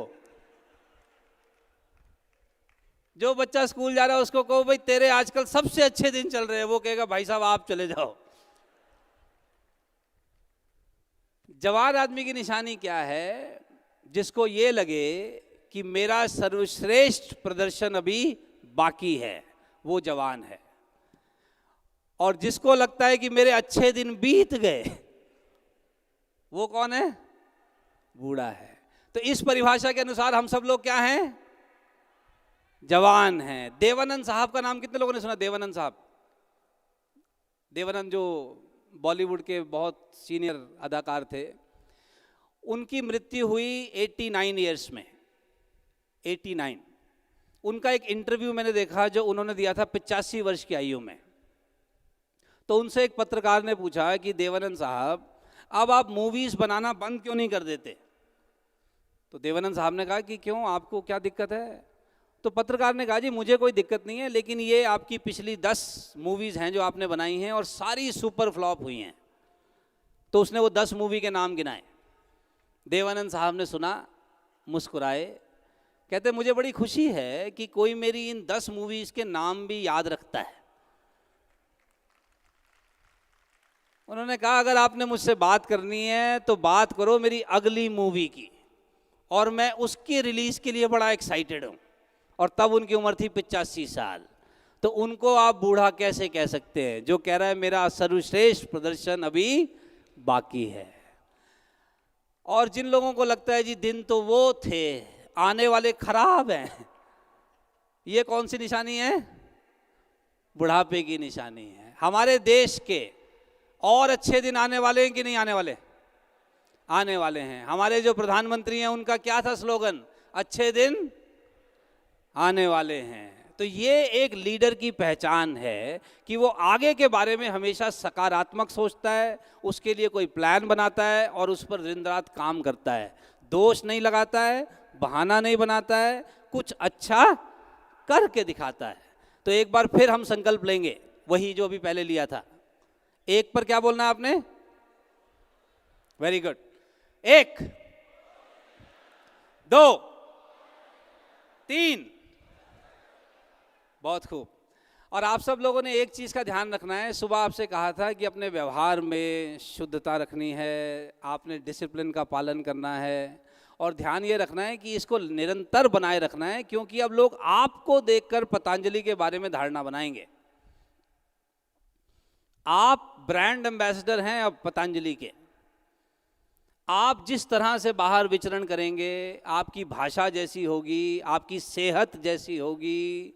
जो बच्चा स्कूल जा रहा है उसको कहो भाई तेरे आजकल सबसे अच्छे दिन चल रहे हैं, वो कहेगा भाई साहब आप चले जाओ। जवान आदमी की निशानी क्या है? जिसको ये लगे कि मेरा सर्वश्रेष्ठ प्रदर्शन अभी बाकी है, वो जवान है। और जिसको लगता है कि मेरे अच्छे दिन बीत गए, वो कौन है? बूढ़ा है। तो इस परिभाषा के अनुसार हम सब लोग क्या हैं? जवान हैं। देवानंद साहब का नाम कितने लोगों ने सुना? देवानंद साहब, देवानंद जो बॉलीवुड के बहुत सीनियर अदाकार थे, उनकी मृत्यु हुई 89 ईयर्स में। 89। उनका एक इंटरव्यू मैंने देखा जो उन्होंने दिया था 85 वर्ष की आयु में। तो उनसे एक पत्रकार ने पूछा कि देवानंद साहब अब आप मूवीज बनाना बंद क्यों नहीं कर देते? तो देवानंद साहब ने कहा कि क्यों, आपको क्या दिक्कत है? तो पत्रकार ने कहा जी मुझे कोई दिक्कत नहीं है, लेकिन ये आपकी पिछली 10 मूवीज हैं जो आपने बनाई हैं और सारी सुपर फ्लॉप हुई हैं। तो उसने वो 10 मूवी के नाम गिनाए। देवानंद साहब ने सुना, मुस्कुराए, कहते मुझे बड़ी खुशी है कि कोई मेरी इन 10 मूवीज के नाम भी याद रखता है। उन्होंने कहा अगर आपने मुझसे बात करनी है तो बात करो मेरी अगली मूवी की, और मैं उसकी रिलीज के लिए बड़ा एक्साइटेड हूं। और तब उनकी उम्र थी 85 साल। तो उनको आप बूढ़ा कैसे कह सकते हैं जो कह रहा है मेरा सर्वश्रेष्ठ प्रदर्शन अभी बाकी है? और जिन लोगों को लगता है जी दिन तो वो थे, आने वाले खराब हैं, ये कौन सी निशानी है? बुढ़ापे की निशानी है। हमारे देश के और अच्छे दिन आने वाले हैं कि नहीं आने वाले? आने वाले हैं। हमारे जो प्रधानमंत्री हैं उनका क्या था स्लोगन? अच्छे दिन आने वाले हैं। तो ये एक लीडर की पहचान है कि वो आगे के बारे में हमेशा सकारात्मक सोचता है, उसके लिए कोई प्लान बनाता है और उस पर दिन रात काम करता है, दोष नहीं लगाता है, बहाना नहीं बनाता है, कुछ अच्छा करके दिखाता है। तो एक बार फिर हम संकल्प लेंगे, वही जो अभी पहले लिया था। एक पर क्या बोलना है आपने? Very good. 1 2 3, बहुत खूब। और आप सब लोगों ने एक चीज़ का ध्यान रखना है, सुबह आपसे कहा था कि अपने व्यवहार में शुद्धता रखनी है, आपने डिसिप्लिन का पालन करना है और ध्यान ये रखना है कि इसको निरंतर बनाए रखना है, क्योंकि अब लोग आपको देखकर पतंजलि के बारे में धारणा बनाएंगे। आप ब्रांड एम्बेसडर हैं अब पतंजलि के। आप जिस तरह से बाहर विचरण करेंगे, आपकी भाषा जैसी होगी, आपकी सेहत जैसी होगी,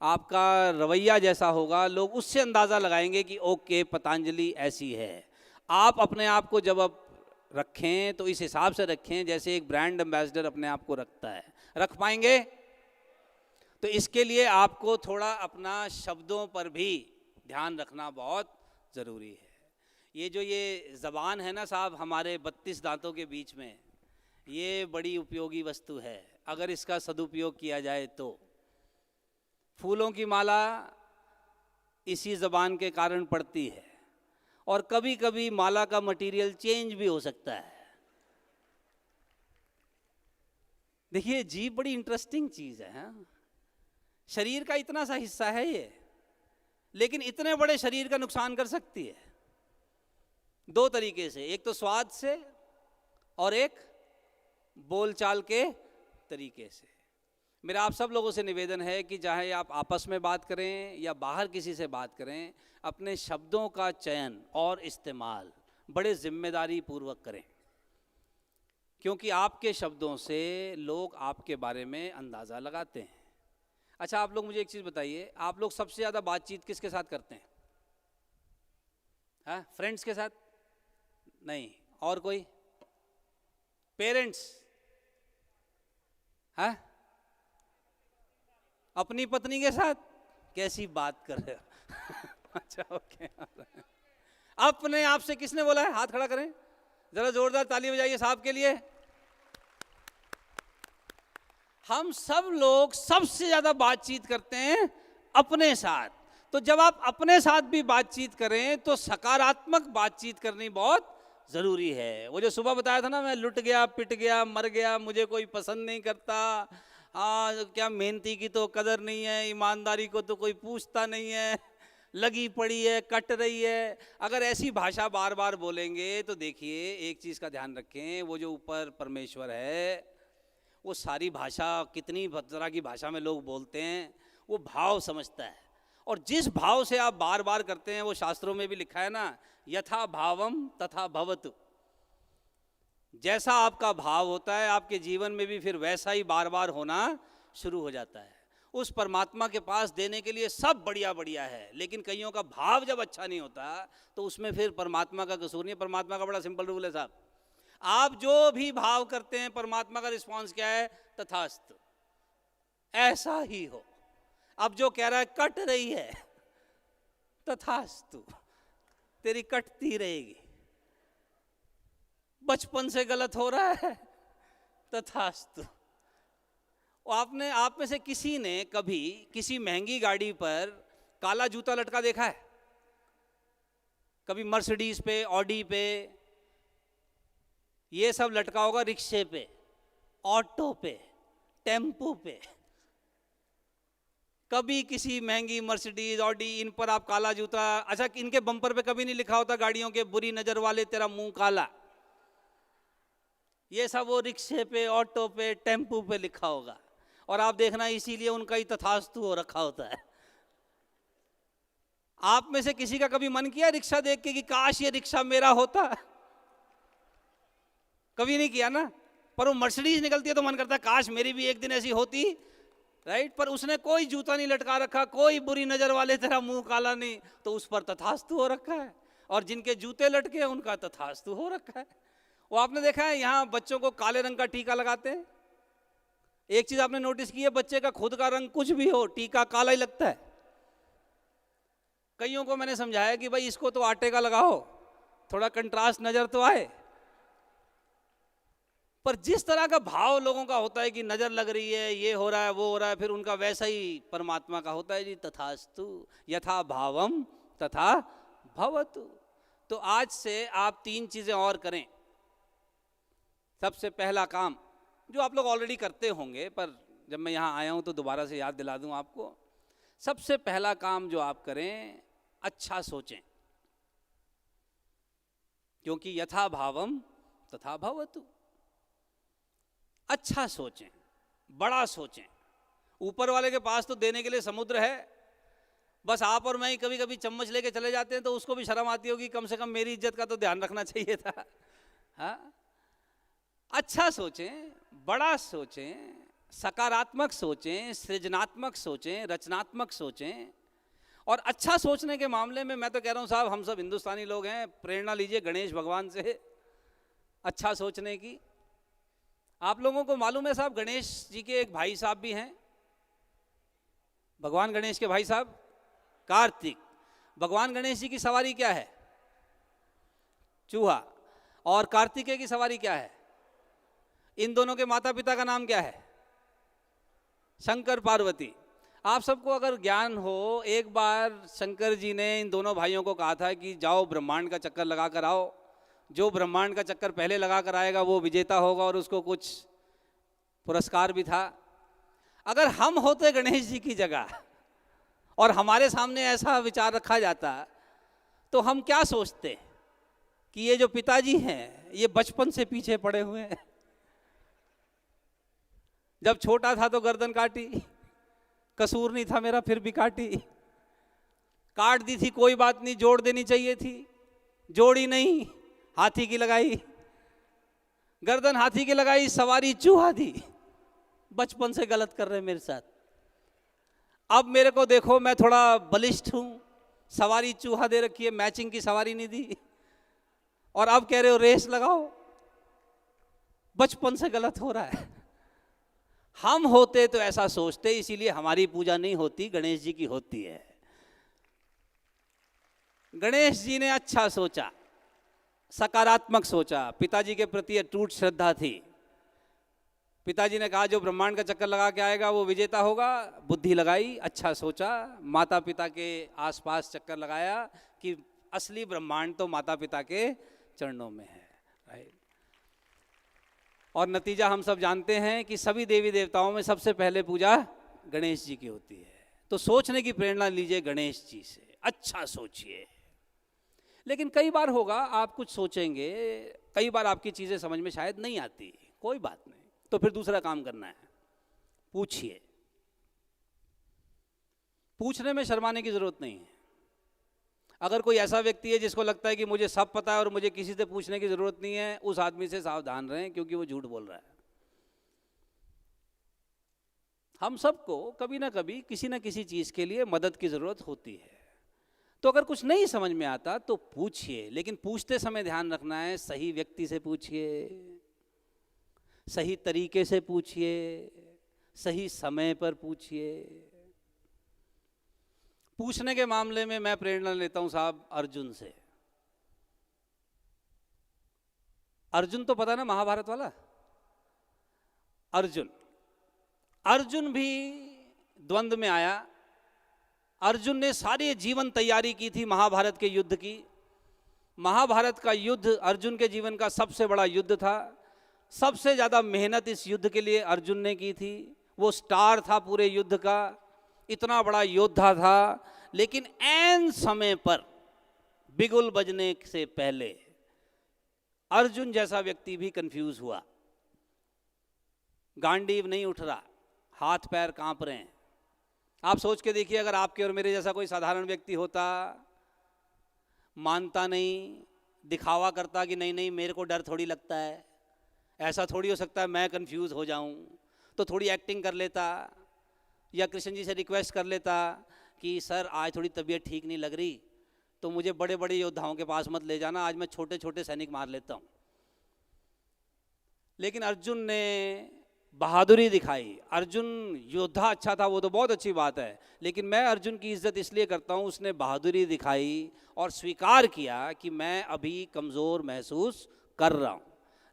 आपका रवैया जैसा होगा, लोग उससे अंदाज़ा लगाएंगे कि ओके पतंजलि ऐसी है। आप अपने आप को जब अब रखें तो इस हिसाब से रखें जैसे एक ब्रांड एम्बेसडर अपने आप को रखता है। रख पाएंगे? तो इसके लिए आपको थोड़ा अपना शब्दों पर भी ध्यान रखना बहुत ज़रूरी है। ये जो ये ज़बान है ना साहब, हमारे 32 दांतों के बीच में, ये बड़ी उपयोगी वस्तु है अगर इसका सदुपयोग किया जाए तो। फूलों की माला इसी ज़बान के कारण पड़ती है और कभी कभी माला का मटेरियल चेंज भी हो सकता है। देखिए जीभ बड़ी इंटरेस्टिंग चीज़ है, हाँ? शरीर का इतना सा हिस्सा है ये, लेकिन इतने बड़े शरीर का नुकसान कर सकती है 2 तरीके से, एक तो स्वाद से और एक बोलचाल के तरीके से। मेरा आप सब लोगों से निवेदन है कि चाहे आप आपस में बात करें या बाहर किसी से बात करें, अपने शब्दों का चयन और इस्तेमाल बड़े जिम्मेदारी पूर्वक करें, क्योंकि आपके शब्दों से लोग आपके बारे में अंदाज़ा लगाते हैं। अच्छा आप लोग मुझे एक चीज़ बताइए, आप लोग सबसे ज़्यादा बातचीत किसके साथ करते हैं? हाँ, फ्रेंड्स के साथ? नहीं, और कोई? पेरेंट्स? हाँ, अपनी पत्नी के साथ? कैसी बात कर रहे हो? अच्छा ओके। अपने आप से किसने बोला है? हाथ खड़ा करें, जरा जोरदार ताली बजाइए साहब के लिए। हम सब लोग सबसे ज्यादा बातचीत करते हैं अपने साथ। तो जब आप अपने साथ भी बातचीत करें तो सकारात्मक बातचीत करनी बहुत जरूरी है। वो जो सुबह बताया था ना, मैं लुट गया, पिट गया, मर गया, मुझे कोई पसंद नहीं करता, क्या मेहनती की तो कदर नहीं है, ईमानदारी को तो कोई पूछता नहीं है, लगी पड़ी है, कट रही है। अगर ऐसी भाषा बार बार बोलेंगे तो देखिए एक चीज़ का ध्यान रखें, वो जो ऊपर परमेश्वर है वो सारी भाषा, कितनी तरह की भाषा में लोग बोलते हैं, वो भाव समझता है। और जिस भाव से आप बार बार करते हैं, वो शास्त्रों में भी लिखा है ना, यथा भावम तथा भवतु। जैसा आपका भाव होता है आपके जीवन में भी फिर वैसा ही बार बार होना शुरू हो जाता है। उस परमात्मा के पास देने के लिए सब बढ़िया बढ़िया है, लेकिन कईयों का भाव जब अच्छा नहीं होता तो उसमें फिर परमात्मा का कसूर नहीं है। परमात्मा का बड़ा सिंपल रूल है साहब, आप जो भी भाव करते हैं परमात्मा का रिस्पांस क्या है? तथास्तु, ऐसा ही हो। अब जो कह रहा है कट रही है, तथास्तु, तेरी कटती रहेगी। बचपन से गलत हो रहा है, तथास्तु। आपने, आप में से किसी ने कभी किसी महंगी गाड़ी पर काला जूता लटका देखा है? कभी मर्सिडीज पे, ऑडी पे, ये सब लटका होगा रिक्शे पे, ऑटो पे, टेम्पो पे। कभी किसी महंगी मर्सिडीज, ऑडी, इन पर आप काला जूता, अच्छा इनके बम्पर पे कभी नहीं लिखा होता गाड़ियों के, बुरी नजर वाले तेरा मुंह काला। ये सब वो रिक्शे पे, ऑटो पे, टेम्पो पे लिखा होगा, और आप देखना इसीलिए उनका ही तथास्तु हो रखा होता है। आप में से किसी का कभी मन किया रिक्शा देख के कि काश ये रिक्शा मेरा होता? कभी नहीं किया ना। पर वो मर्सिडीज निकलती है तो मन करता है काश मेरी भी एक दिन ऐसी होती, राइट? पर उसने कोई जूता नहीं लटका रखा, कोई बुरी नजर वाले तेरा मुंह काला नहीं, तो उस पर तथास्तु हो रखा है। और जिनके जूते लटके हैं उनका तथास्तु हो रखा है। वो आपने देखा है यहाँ बच्चों को काले रंग का टीका लगाते हैं, एक चीज आपने नोटिस की है, बच्चे का खुद का रंग कुछ भी हो, टीका काला ही लगता है। कईयों को मैंने समझाया कि भाई इसको तो आटे का लगाओ, थोड़ा कंट्रास्ट नजर तो आए। पर जिस तरह का भाव लोगों का होता है कि नजर लग रही है, ये हो रहा है, वो हो रहा है, फिर उनका वैसा ही परमात्मा का होता है जी, तथास्तु यथा भावम तथा भवतु। तो आज से आप 3 चीजें और करें। सबसे पहला काम जो आप लोग ऑलरेडी करते होंगे, पर जब मैं यहाँ आया हूँ तो दोबारा से याद दिला दूँ आपको। सबसे पहला काम जो आप करें, अच्छा सोचें, क्योंकि यथा भावम तथा भवतु। अच्छा सोचें, बड़ा सोचें। ऊपर वाले के पास तो देने के लिए समुद्र है, बस आप और मैं ही कभी कभी चम्मच लेके चले जाते हैं, तो उसको भी शर्म आती होगी, कम से कम मेरी इज्जत का तो ध्यान रखना चाहिए था। हाँ, अच्छा सोचें, बड़ा सोचें, सकारात्मक सोचें, सृजनात्मक सोचें, रचनात्मक सोचें। और अच्छा सोचने के मामले में मैं तो कह रहा हूँ साहब, हम सब हिंदुस्तानी लोग हैं, प्रेरणा लीजिए गणेश भगवान से अच्छा सोचने की। आप लोगों को मालूम है साहब, गणेश जी के एक भाई साहब भी हैं, भगवान गणेश के भाई साहब कार्तिक। भगवान गणेश जी की सवारी क्या है? चूहा। और कार्तिकेय की सवारी क्या है? इन दोनों के माता पिता का नाम क्या है? शंकर पार्वती। आप सबको अगर ज्ञान हो, एक बार शंकर जी ने इन दोनों भाइयों को कहा था कि जाओ ब्रह्मांड का चक्कर लगा कर आओ, जो ब्रह्मांड का चक्कर पहले लगा कर आएगा वो विजेता होगा, और उसको कुछ पुरस्कार भी था। अगर हम होते गणेश जी की जगह और हमारे सामने ऐसा विचार रखा जाता, तो हम क्या सोचते कि ये जो पिताजी हैं ये बचपन से पीछे पड़े हुए हैं। जब छोटा था तो गर्दन काटी, कसूर नहीं था मेरा फिर भी काटी, काट दी थी कोई बात नहीं, जोड़ देनी चाहिए थी, जोड़ी नहीं, हाथी की लगाई, गर्दन हाथी की लगाई, सवारी चूहा दी। बचपन से गलत कर रहे मेरे साथ। अब मेरे को देखो, मैं थोड़ा बलिष्ठ हूं, सवारी चूहा दे रखी है, मैचिंग की सवारी नहीं दी, और अब कह रहे हो रेस लगाओ। बचपन से गलत हो रहा है। हम होते तो ऐसा सोचते, इसीलिए हमारी पूजा नहीं होती, गणेश जी की होती है। गणेश जी ने अच्छा सोचा, सकारात्मक सोचा, पिताजी के प्रति अटूट श्रद्धा थी। पिताजी ने कहा जो ब्रह्मांड का चक्कर लगा के आएगा वो विजेता होगा, बुद्धि लगाई, अच्छा सोचा, माता पिता के आसपास चक्कर लगाया कि असली ब्रह्मांड तो माता पिता के चरणों में है। राइट। और नतीजा हम सब जानते हैं कि सभी देवी देवताओं में सबसे पहले पूजा गणेश जी की होती है। तो सोचने की प्रेरणा लीजिए गणेश जी से, अच्छा सोचिए। लेकिन कई बार होगा आप कुछ सोचेंगे, कई बार आपकी चीज़ें समझ में शायद नहीं आती, कोई बात नहीं, तो फिर दूसरा काम करना है, पूछिए। पूछने में शर्माने की जरूरत नहीं है। अगर कोई ऐसा व्यक्ति है जिसको लगता है कि मुझे सब पता है और मुझे किसी से पूछने की जरूरत नहीं है, उस आदमी से सावधान रहें, क्योंकि वो झूठ बोल रहा है। हम सबको कभी ना कभी किसी ना किसी चीज के लिए मदद की जरूरत होती है। तो अगर कुछ नहीं समझ में आता तो पूछिए, लेकिन पूछते समय ध्यान रखना है, सही व्यक्ति से पूछिए, सही तरीके से पूछिए, सही समय पर पूछिए। पूछने के मामले में मैं प्रेरणा लेता हूं साहब अर्जुन से। अर्जुन तो पता ना, महाभारत वाला अर्जुन। अर्जुन भी द्वंद्व में आया। अर्जुन ने सारी जीवन तैयारी की थी महाभारत के युद्ध की। महाभारत का युद्ध अर्जुन के जीवन का सबसे बड़ा युद्ध था। सबसे ज्यादा मेहनत इस युद्ध के लिए अर्जुन ने की थी। वो स्टार था पूरे युद्ध का, इतना बड़ा योद्धा था। लेकिन ऐन समय पर बिगुल बजने से पहले अर्जुन जैसा व्यक्ति भी कंफ्यूज हुआ। गांडीव नहीं उठ रहा, हाथ पैर कांप रहे हैं। आप सोच के देखिए, अगर आपके और मेरे जैसा कोई साधारण व्यक्ति होता, मानता नहीं, दिखावा करता कि नहीं नहीं मेरे को डर थोड़ी लगता है, ऐसा थोड़ी हो सकता है मैं कंफ्यूज हो जाऊं, तो थोड़ी एक्टिंग कर लेता, या कृष्ण जी से रिक्वेस्ट कर लेता कि सर आज थोड़ी तबीयत ठीक नहीं लग रही, तो मुझे बड़े बड़े योद्धाओं के पास मत ले जाना, आज मैं छोटे छोटे सैनिक मार लेता हूं। लेकिन अर्जुन ने बहादुरी दिखाई। अर्जुन योद्धा अच्छा था, वो तो बहुत अच्छी बात है, लेकिन मैं अर्जुन की इज्जत इसलिए करता हूँ उसने बहादुरी दिखाई और स्वीकार किया कि मैं अभी कमज़ोर महसूस कर रहा हूँ।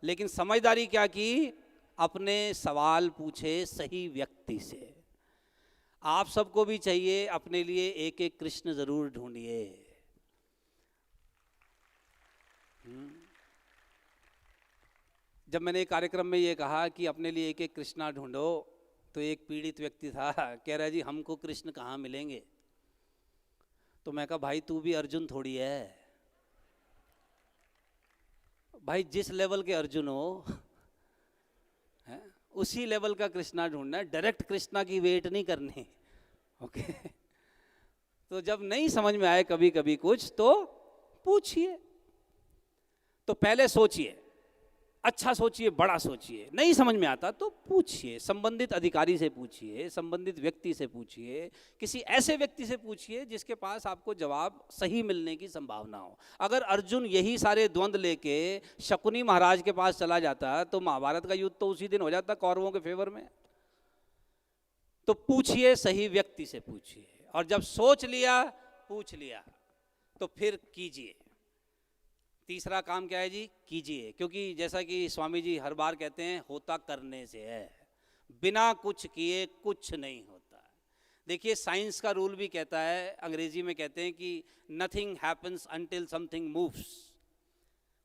लेकिन समझदारी क्या की, अपने सवाल पूछे सही व्यक्ति से। आप सबको भी चाहिए अपने लिए एक एक कृष्ण जरूर ढूंढिए। जब मैंने एक कार्यक्रम में ये कहा कि अपने लिए एक एक कृष्णा ढूंढो, तो एक पीड़ित व्यक्ति था, कह रहा है जी हमको कृष्ण कहाँ मिलेंगे। तो मैं कहा भाई तू भी अर्जुन थोड़ी है भाई, जिस लेवल के अर्जुन हो है, उसी लेवल का कृष्णा ढूंढना है, डायरेक्ट कृष्णा की वेट नहीं करनी। ओके तो जब नहीं समझ में आए कभी कभी कुछ तो पूछिए। तो पहले सोचिए, अच्छा सोचिए, बड़ा सोचिए। नहीं समझ में आता तो पूछिए, संबंधित अधिकारी से पूछिए, संबंधित व्यक्ति से पूछिए, किसी ऐसे व्यक्ति से पूछिए जिसके पास आपको जवाब सही मिलने की संभावना हो। अगर अर्जुन यही सारे द्वंद्व लेके शकुनी महाराज के पास चला जाता तो महाभारत का युद्ध तो उसी दिन हो जाता कौरवों के फेवर में। तो पूछिए, सही व्यक्ति से पूछिए, और जब सोच लिया, पूछ लिया, तो फिर कीजिए। तीसरा काम क्या है जी, कीजिए। क्योंकि जैसा कि स्वामी जी हर बार कहते हैं, होता करने से है, बिना कुछ किए कुछ नहीं होता। देखिए साइंस का रूल भी कहता है, अंग्रेजी में कहते हैं कि nothing happens until something moves.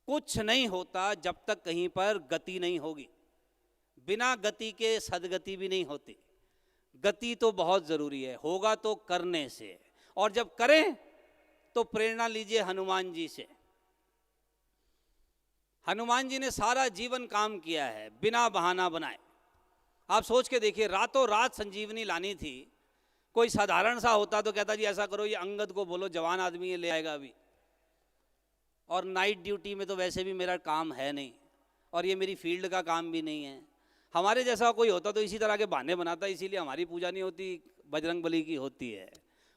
कुछ नहीं होता जब तक कहीं पर गति नहीं होगी। बिना गति के सदगति भी नहीं होती। गति तो बहुत जरूरी है, होगा तो करने से। और जब करें तो प्रेरणा लीजिए हनुमान जी से। हनुमान जी ने सारा जीवन काम किया है बिना बहाना बनाए। आप सोच के देखिए, रातों रात संजीवनी लानी थी, कोई साधारण सा होता तो कहता जी ऐसा करो, ये अंगद को बोलो, जवान आदमी ये ले आएगा अभी, और नाइट ड्यूटी में तो वैसे भी मेरा काम है नहीं, और ये मेरी फील्ड का काम भी नहीं है। हमारे जैसा कोई होता तो इसी तरह के बहाने बनाता, इसीलिए हमारी पूजा नहीं होती, बजरंग बली की होती है।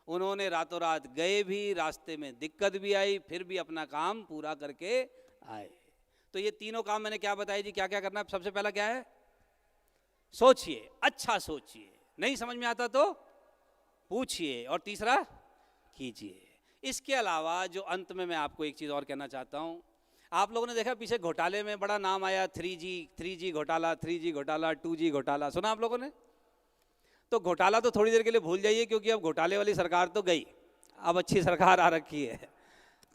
उन्होंने रातों रात गए भी, रास्ते में दिक्कत भी आई, फिर भी अपना काम पूरा करके आए। तो ये तीनों काम मैंने क्या बताया जी, क्या क्या करना है। सबसे पहला क्या है, सोचिए, अच्छा सोचिए, नहीं समझ में आता तो पूछिए, और तीसरा कीजिए। इसके अलावा जो अंत में मैं आपको एक चीज़ और कहना चाहता हूँ, आप लोगों ने देखा पीछे घोटाले में बड़ा नाम आया, 3G घोटाला, 3G घोटाला, 2G घोटाला, सुना आप लोगों ने। तो घोटाला तो थोड़ी देर के लिए भूल जाइए, क्योंकि अब घोटाले वाली सरकार तो गई, अब अच्छी सरकार आ रखी है।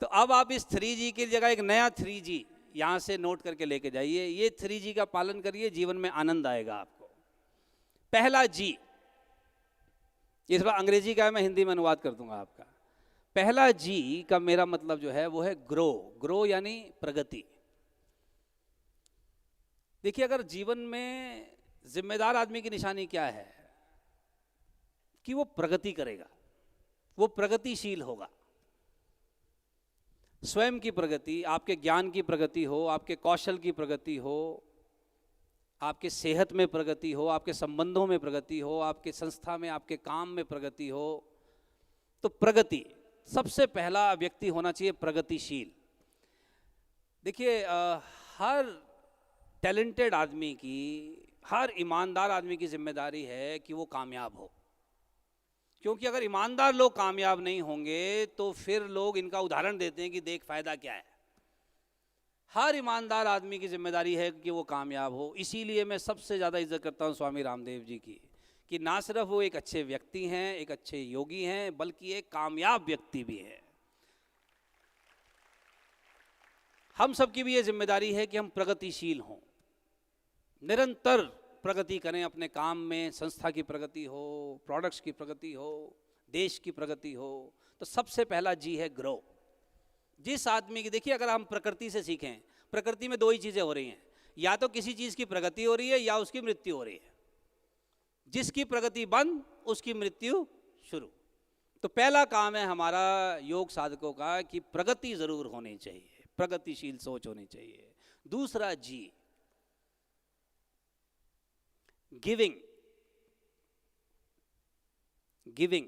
तो अब आप इस 3G की जगह एक नया 3G यहाँ से नोट करके लेके जाइए। ये 3G का पालन करिए, जीवन में आनंद आएगा आपको। पहला जी, इस बार अंग्रेजी का है, मैं हिंदी में अनुवाद कर दूंगा आपका। पहला जी का मेरा मतलब जो है वो है ग्रो। ग्रो यानी प्रगति। देखिए, अगर जीवन में जिम्मेदार आदमी की निशानी क्या है कि वो प्रगति करेगा, वो प्रगतिशील होगा। स्वयं की प्रगति, आपके ज्ञान की प्रगति हो, आपके कौशल की प्रगति हो, आपके सेहत में प्रगति हो, आपके संबंधों में प्रगति हो, आपके संस्था में, आपके काम में प्रगति हो। तो प्रगति, सबसे पहला व्यक्ति होना चाहिए प्रगतिशील। देखिए, हर टैलेंटेड आदमी की, हर ईमानदार आदमी की जिम्मेदारी है कि वो कामयाब हो। क्योंकि अगर ईमानदार लोग कामयाब नहीं होंगे तो फिर लोग इनका उदाहरण देते हैं कि देख फायदा क्या है। हर ईमानदार आदमी की जिम्मेदारी है कि वो कामयाब हो। इसीलिए मैं सबसे ज़्यादा इज्जत करता हूँ स्वामी रामदेव जी की, कि ना सिर्फ वो एक अच्छे व्यक्ति हैं, एक अच्छे योगी हैं, बल्कि एक कामयाब व्यक्ति भी है। हम सबकी भी ये जिम्मेदारी है कि हम प्रगतिशील हों, निरंतर प्रगति करें अपने काम में, संस्था की प्रगति हो, प्रोडक्ट्स की प्रगति हो, देश की प्रगति हो। तो सबसे पहला जी है ग्रो। जिस आदमी की, देखिए अगर हम प्रकृति से सीखें, प्रकृति में दो ही चीज़ें हो रही हैं, या तो किसी चीज़ की प्रगति हो रही है या उसकी मृत्यु हो रही है। जिसकी प्रगति बंद उसकी मृत्यु शुरू। तो पहला काम है हमारा योग साधकों का कि प्रगति जरूर होनी चाहिए, प्रगतिशील सोच होनी चाहिए। दूसरा जी, गिविंग। गिविंग,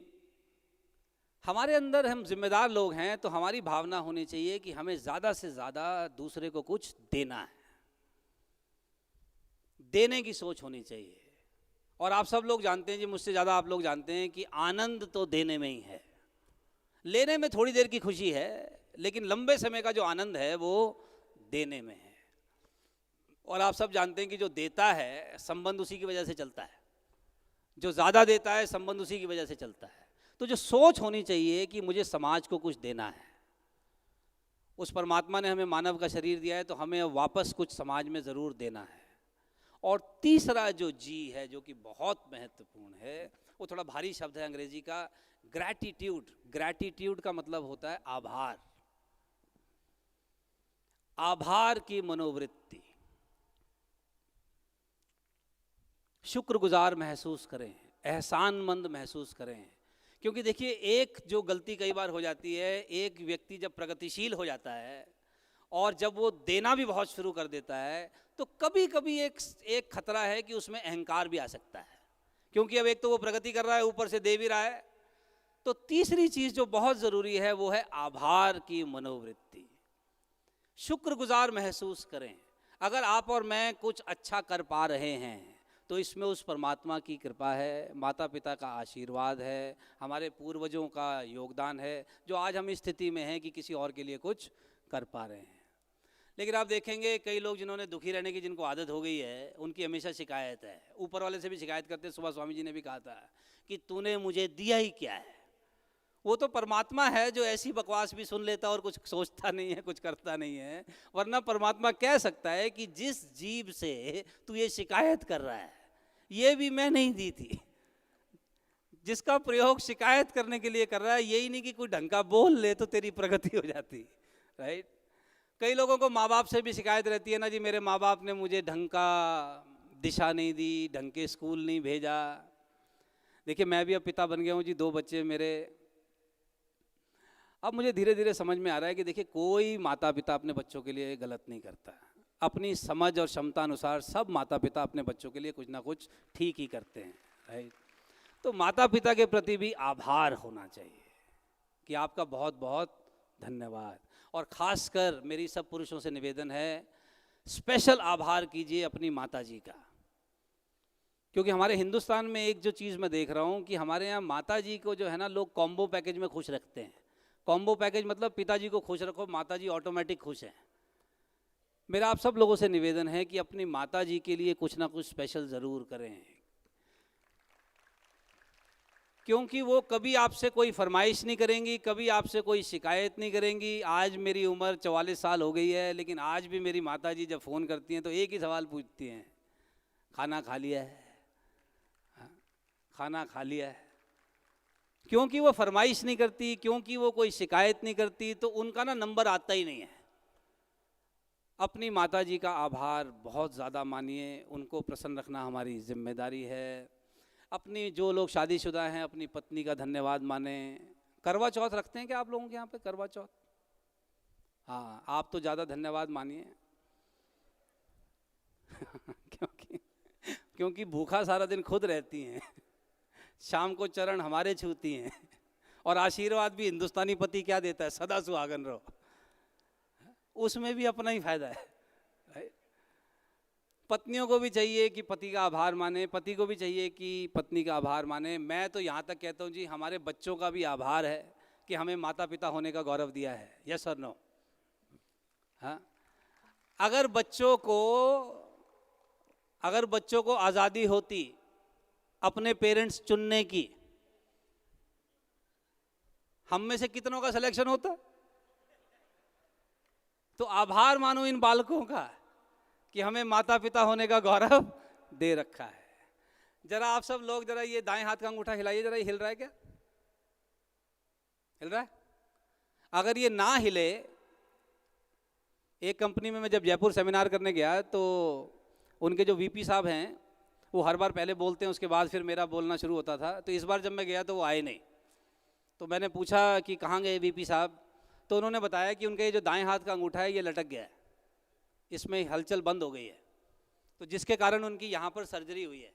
हमारे अंदर, हम जिम्मेदार लोग हैं तो हमारी भावना होनी चाहिए कि हमें ज़्यादा से ज़्यादा दूसरे को कुछ देना है। देने की सोच होनी चाहिए। और आप सब लोग जानते हैं जी, मुझसे ज़्यादा आप लोग जानते हैं कि आनंद तो देने में ही है। लेने में थोड़ी देर की खुशी है, लेकिन लंबे समय का जो आनंद है वो देने में है। और आप सब जानते हैं कि जो देता है संबंध उसी की वजह से चलता है, जो ज़्यादा देता है संबंध उसी की वजह से चलता है। तो जो सोच होनी चाहिए कि मुझे समाज को कुछ देना है, उस परमात्मा ने हमें मानव का शरीर दिया है तो हमें वापस कुछ समाज में ज़रूर देना है। और तीसरा जो जी है, जो कि बहुत महत्वपूर्ण है, वो थोड़ा भारी शब्द है अंग्रेजी का, ग्रैटिट्यूड। ग्रैटिट्यूड का मतलब होता है आभार, आभार की मनोवृत्ति। शुक्रगुजार महसूस करें, एहसानमंद महसूस करें। क्योंकि देखिए, एक जो गलती कई बार हो जाती है, एक व्यक्ति जब प्रगतिशील हो जाता है और जब वो देना भी बहुत शुरू कर देता है, तो कभी कभी एक खतरा है कि उसमें अहंकार भी आ सकता है। क्योंकि अब एक तो वो प्रगति कर रहा है, ऊपर से दे भी रहा है। तो तीसरी चीज जो बहुत जरूरी है वो है आभार की मनोवृत्ति। शुक्रगुजार महसूस करें। अगर आप और मैं कुछ अच्छा कर पा रहे हैं तो इसमें उस परमात्मा की कृपा है, माता पिता का आशीर्वाद है, हमारे पूर्वजों का योगदान है, जो आज हम इस स्थिति में हैं कि किसी और के लिए कुछ कर पा रहे हैं। लेकिन आप देखेंगे कई लोग जिन्होंने दुखी रहने की जिनको आदत हो गई है, उनकी हमेशा शिकायत है, ऊपर वाले से भी शिकायत करते हैं। सुबह स्वामी जी ने भी कहा था कि तूने मुझे दिया ही क्या है। वो तो परमात्मा है जो ऐसी बकवास भी सुन लेता और कुछ सोचता नहीं है, कुछ करता नहीं है। वरना परमात्मा कह सकता है कि जिस जीभ से तू ये शिकायत कर रहा है, ये भी मैं नहीं दी थी। जिसका प्रयोग शिकायत करने के लिए कर रहा है, यही नहीं कि कोई ढंग का बोल ले तो तेरी प्रगति हो जाती, राइट। कई लोगों को माँ बाप से भी शिकायत रहती है ना जी, मेरे माँ बाप ने मुझे ढंग का दिशा नहीं दी, ढंग के स्कूल नहीं भेजा। देखिए, मैं भी अब पिता बन गया हूँ जी, 2 बच्चे मेरे। अब मुझे धीरे धीरे समझ में आ रहा है कि देखिए, कोई माता पिता अपने बच्चों के लिए गलत नहीं करता। अपनी समझ और क्षमता अनुसार सब माता पिता अपने बच्चों के लिए कुछ ना कुछ ठीक ही करते हैं, राइट। तो माता पिता के प्रति भी आभार होना चाहिए कि आपका बहुत बहुत धन्यवाद। और खासकर मेरी सब पुरुषों से निवेदन है, स्पेशल आभार कीजिए अपनी माता जी का। क्योंकि हमारे हिंदुस्तान में एक जो चीज़ मैं देख रहा हूँ कि हमारे यहाँ माता जी को जो है ना, लोग कॉम्बो पैकेज में खुश रखते हैं। कॉम्बो पैकेज मतलब पिताजी को खुश रखो, माताजी ऑटोमेटिक खुश हैं। मेरा आप सब लोगों से निवेदन है कि अपनी माताजी के लिए कुछ ना कुछ स्पेशल ज़रूर करें, क्योंकि वो कभी आपसे कोई फरमाइश नहीं करेंगी, कभी आपसे कोई शिकायत नहीं करेंगी। आज मेरी उम्र 44 साल हो गई है, लेकिन आज भी मेरी माताजी जब फ़ोन करती हैं तो एक ही सवाल पूछती हैं, खाना खा लिया है? खाना खा लिया है? क्योंकि वो फरमाइश नहीं करती, क्योंकि वो कोई शिकायत नहीं करती, तो उनका ना नंबर आता ही नहीं है। अपनी माताजी का आभार बहुत ज़्यादा मानिए, उनको प्रसन्न रखना हमारी जिम्मेदारी है। अपनी जो लोग शादीशुदा हैं, अपनी पत्नी का धन्यवाद माने। करवा चौथ रखते हैं क्या आप लोगों के यहाँ पे? करवा चौथ, हाँ, आप तो ज़्यादा धन्यवाद मानिए। क्योंकि भूखा सारा दिन खुद रहती हैं, शाम को चरण हमारे छूती हैं, और आशीर्वाद भी हिंदुस्तानी पति क्या देता है? सदा सुहागन रहो। उसमें भी अपना ही फायदा है, राइट। पत्नियों को भी चाहिए कि पति का आभार माने, पति को भी चाहिए कि पत्नी का आभार माने। मैं तो यहाँ तक कहता हूँ जी, हमारे बच्चों का भी आभार है कि हमें माता पिता होने का गौरव दिया है। यस और नो? हाँ, अगर बच्चों को आज़ादी होती अपने पेरेंट्स चुनने की, हम में से कितनों का सिलेक्शन होता? तो आभार मानो इन बालकों का कि हमें माता पिता होने का गौरव दे रखा है। जरा आप सब लोग जरा ये दाएं हाथ का अंगूठा हिलाइए, जरा ये हिल रहा है क्या? हिल रहा है? अगर ये ना हिले, एक कंपनी में मैं जब जयपुर सेमिनार करने गया तो उनके जो वीपी साहब हैं वो हर बार पहले बोलते हैं, उसके बाद फिर मेरा बोलना शुरू होता था। तो इस बार जब मैं गया तो वो आए नहीं। तो मैंने पूछा कि कहाँ गए वीपी साहब? तो उन्होंने बताया कि उनका ये जो दाएं हाथ का अंगूठा है ये लटक गया है, इसमें हलचल बंद हो गई है, तो जिसके कारण उनकी यहाँ पर सर्जरी हुई है,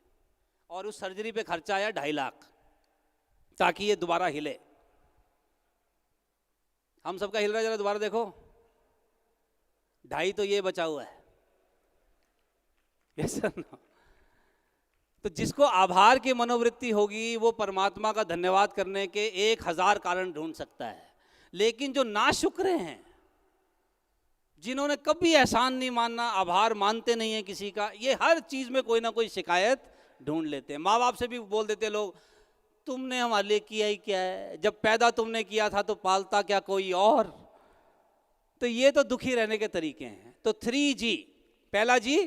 और उस सर्जरी पे खर्चा आया 2.5 लाख ताकि ये दोबारा हिले। हम सबका हिल रहा है, जरा दोबारा देखो। 2.5 तो ये बचा हुआ है, यस सर नो? तो जिसको आभार की मनोवृत्ति होगी वो परमात्मा का धन्यवाद करने के 1000 कारण ढूंढ सकता है। लेकिन जो नाशुक्रे हैं, जिन्होंने कभी एहसान नहीं मानना, आभार मानते नहीं है किसी का, ये हर चीज में कोई ना कोई शिकायत ढूंढ लेते हैं। माँ बाप से भी बोल देते लोग, तुमने हमारे लिए किया ही क्या है, जब पैदा तुमने किया था तो पालता क्या कोई और। तो ये तो दुखी रहने के तरीके हैं। तो 3G, पहला जी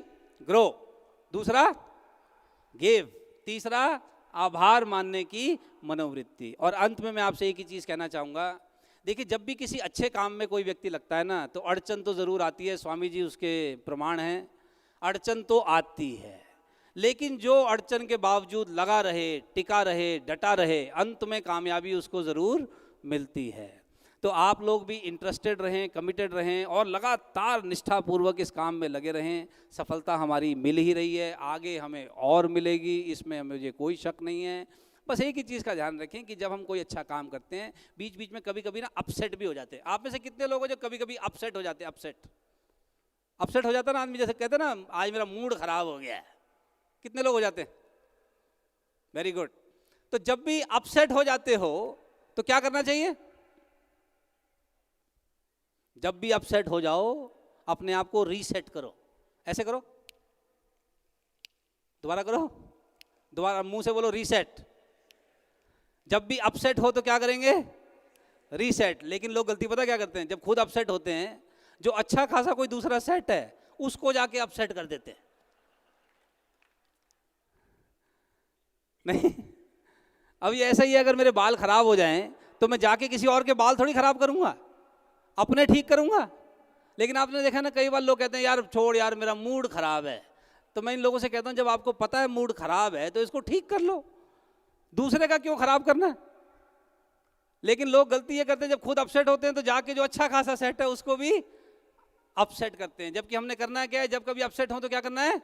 ग्रो, दूसरा गिव, तीसरा आभार मानने की मनोवृत्ति। और अंत में मैं आपसे एक ही चीज कहना चाहूंगा, देखिए जब भी किसी अच्छे काम में कोई व्यक्ति लगता है ना, तो अड़चन तो जरूर आती है, स्वामी जी उसके प्रमाण हैं, अड़चन तो आती है। लेकिन जो अड़चन के बावजूद लगा रहे, टिका रहे, डटा रहे, अंत में कामयाबी उसको जरूर मिलती है। तो आप लोग भी इंटरेस्टेड रहें, कमिटेड रहें और लगातार निष्ठापूर्वक इस काम में लगे रहें। सफलता हमारी मिल ही रही है, आगे हमें और मिलेगी, इसमें मुझे कोई शक नहीं है। बस एक ही चीज़ का ध्यान रखें कि जब हम कोई अच्छा काम करते हैं, बीच बीच में कभी कभी ना अपसेट भी हो जाते हैं। आप में से कितने लोग हैं जो कभी कभी अपसेट हो जाते हैं? अपसेट हो जाता है ना आदमी, जैसे कहते हैं ना आज मेरा मूड खराब हो गया है। कितने लोग हो जाते हैं? Very good. तो जब भी अपसेट हो जाते हो तो क्या करना चाहिए? जब भी अपसेट हो जाओ अपने आप को रीसेट करो। ऐसे करो, दोबारा करो, दोबारा मुंह से बोलो रीसेट। जब भी अपसेट हो तो क्या करेंगे? रीसेट। लेकिन लोग गलती पता क्या करते हैं, जब खुद अपसेट होते हैं, जो अच्छा खासा कोई दूसरा सेट है उसको जाके अपसेट कर देते हैं। नहीं, अब ये ऐसा ही है, अगर मेरे बाल खराब हो जाएं तो मैं जाके किसी और के बाल थोड़ी खराब करूंगा, अपने ठीक करूंगा। लेकिन आपने देखा ना, कई बार लोग कहते हैं यार छोड़ यार मेरा मूड खराब है। तो मैं इन लोगों से कहता हूं, जब आपको पता है मूड खराब है तो इसको ठीक कर लो, दूसरे का क्यों खराब करना है? लेकिन लोग गलती ये करते हैं, जब खुद अपसेट होते हैं तो जाके जो अच्छा खासा सेट है उसको भी अपसेट करते हैं। जबकि हमने करना है क्या है, जब कभी अपसेट हो तो क्या करना है?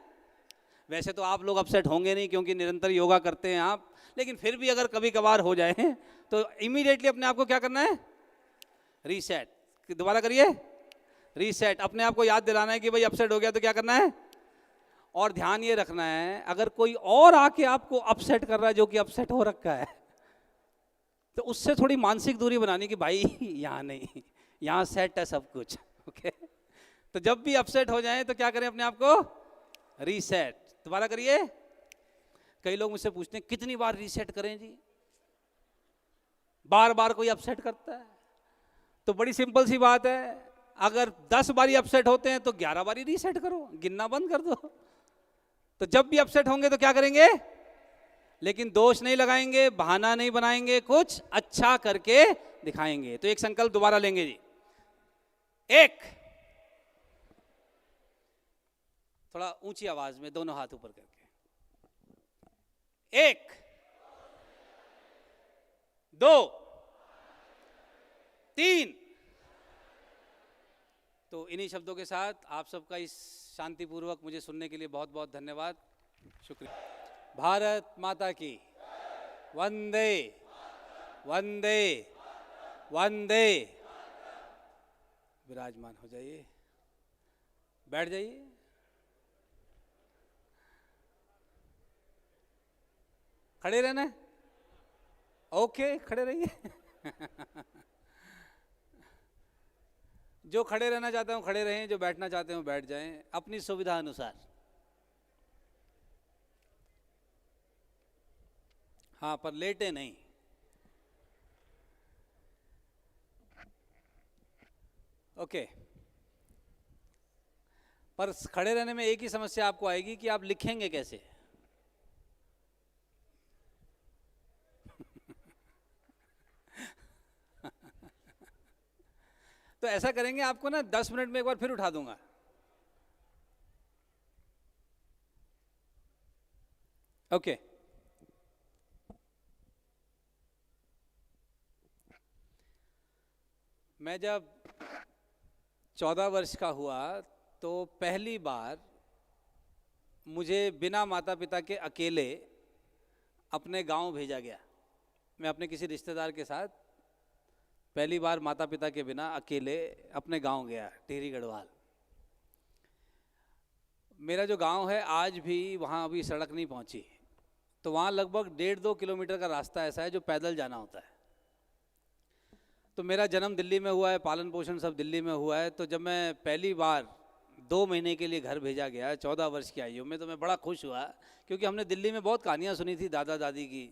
वैसे तो आप लोग अपसेट होंगे नहीं क्योंकि निरंतर योगा करते हैं आप, लेकिन फिर भी अगर कभी कभार हो जाए तो इमीडिएटली अपने आप को क्या करना है? रीसेट। दोबारा करिए, रीसेट। अपने आप को याद दिलाना है कि भाई अपसेट हो गया तो क्या करना है। और ध्यान ये रखना है, अगर कोई और आके आपको अपसेट कर रहा है जो कि अपसेट हो रखा है, तो उससे थोड़ी मानसिक दूरी बनानी कि भाई यहाँ नहीं, यहाँ सेट है सब कुछ। ओके, तो जब भी अपसेट हो जाए तो क्या करें? अपने आप को रीसेट। दोबारा करिए। कई लोग मुझसे पूछते हैं कितनी बार रीसेट करें जी, बार बार कोई अपसेट करता है। तो बड़ी सिंपल सी बात है, अगर 10 बारी अपसेट होते हैं तो 11 बारी रीसेट करो, गिनना बंद कर दो। तो जब भी अपसेट होंगे तो क्या करेंगे? लेकिन दोष नहीं लगाएंगे, बहाना नहीं बनाएंगे, कुछ अच्छा करके दिखाएंगे। तो एक संकल्प दोबारा लेंगे जी। एक, थोड़ा ऊंची आवाज में, दोनों हाथ ऊपर करके, एक, दो, तीन। तो इन्हीं शब्दों के साथ आप सबका इस शांतिपूर्वक मुझे सुनने के लिए बहुत बहुत धन्यवाद, शुक्रिया। भारत माता की वंदे वंदे वंदे। विराजमान हो जाइए, बैठ जाइए। खड़े रहना है? ओके, खड़े रहिए। जो खड़े रहना चाहते हो खड़े रहें, जो बैठना चाहते हो बैठ जाएं, अपनी सुविधा अनुसार। हाँ, पर लेटे नहीं। ओके। पर खड़े रहने में एक ही समस्या आपको आएगी कि आप लिखेंगे कैसे। तो ऐसा करेंगे, आपको ना 10 मिनट में एक बार फिर उठा दूंगा। ओके। मैं जब 14 वर्ष का हुआ तो पहली बार मुझे बिना माता पिता के अकेले अपने गांव भेजा गया। मैं अपने किसी रिश्तेदार के साथ पहली बार माता पिता के बिना अकेले अपने गांव गया, टिहरी गढ़वाल। मेरा जो गांव है आज भी वहाँ अभी सड़क नहीं पहुँची, तो वहाँ लगभग 1.5-2 किलोमीटर का रास्ता ऐसा है जो पैदल जाना होता है। तो मेरा जन्म दिल्ली में हुआ है, पालन पोषण सब दिल्ली में हुआ है। तो जब मैं पहली बार 2 महीने के लिए घर भेजा गया 14 वर्ष की आयु में, तो मैं बड़ा खुश हुआ, क्योंकि हमने दिल्ली में बहुत कहानियाँ सुनी थी दादा दादी की,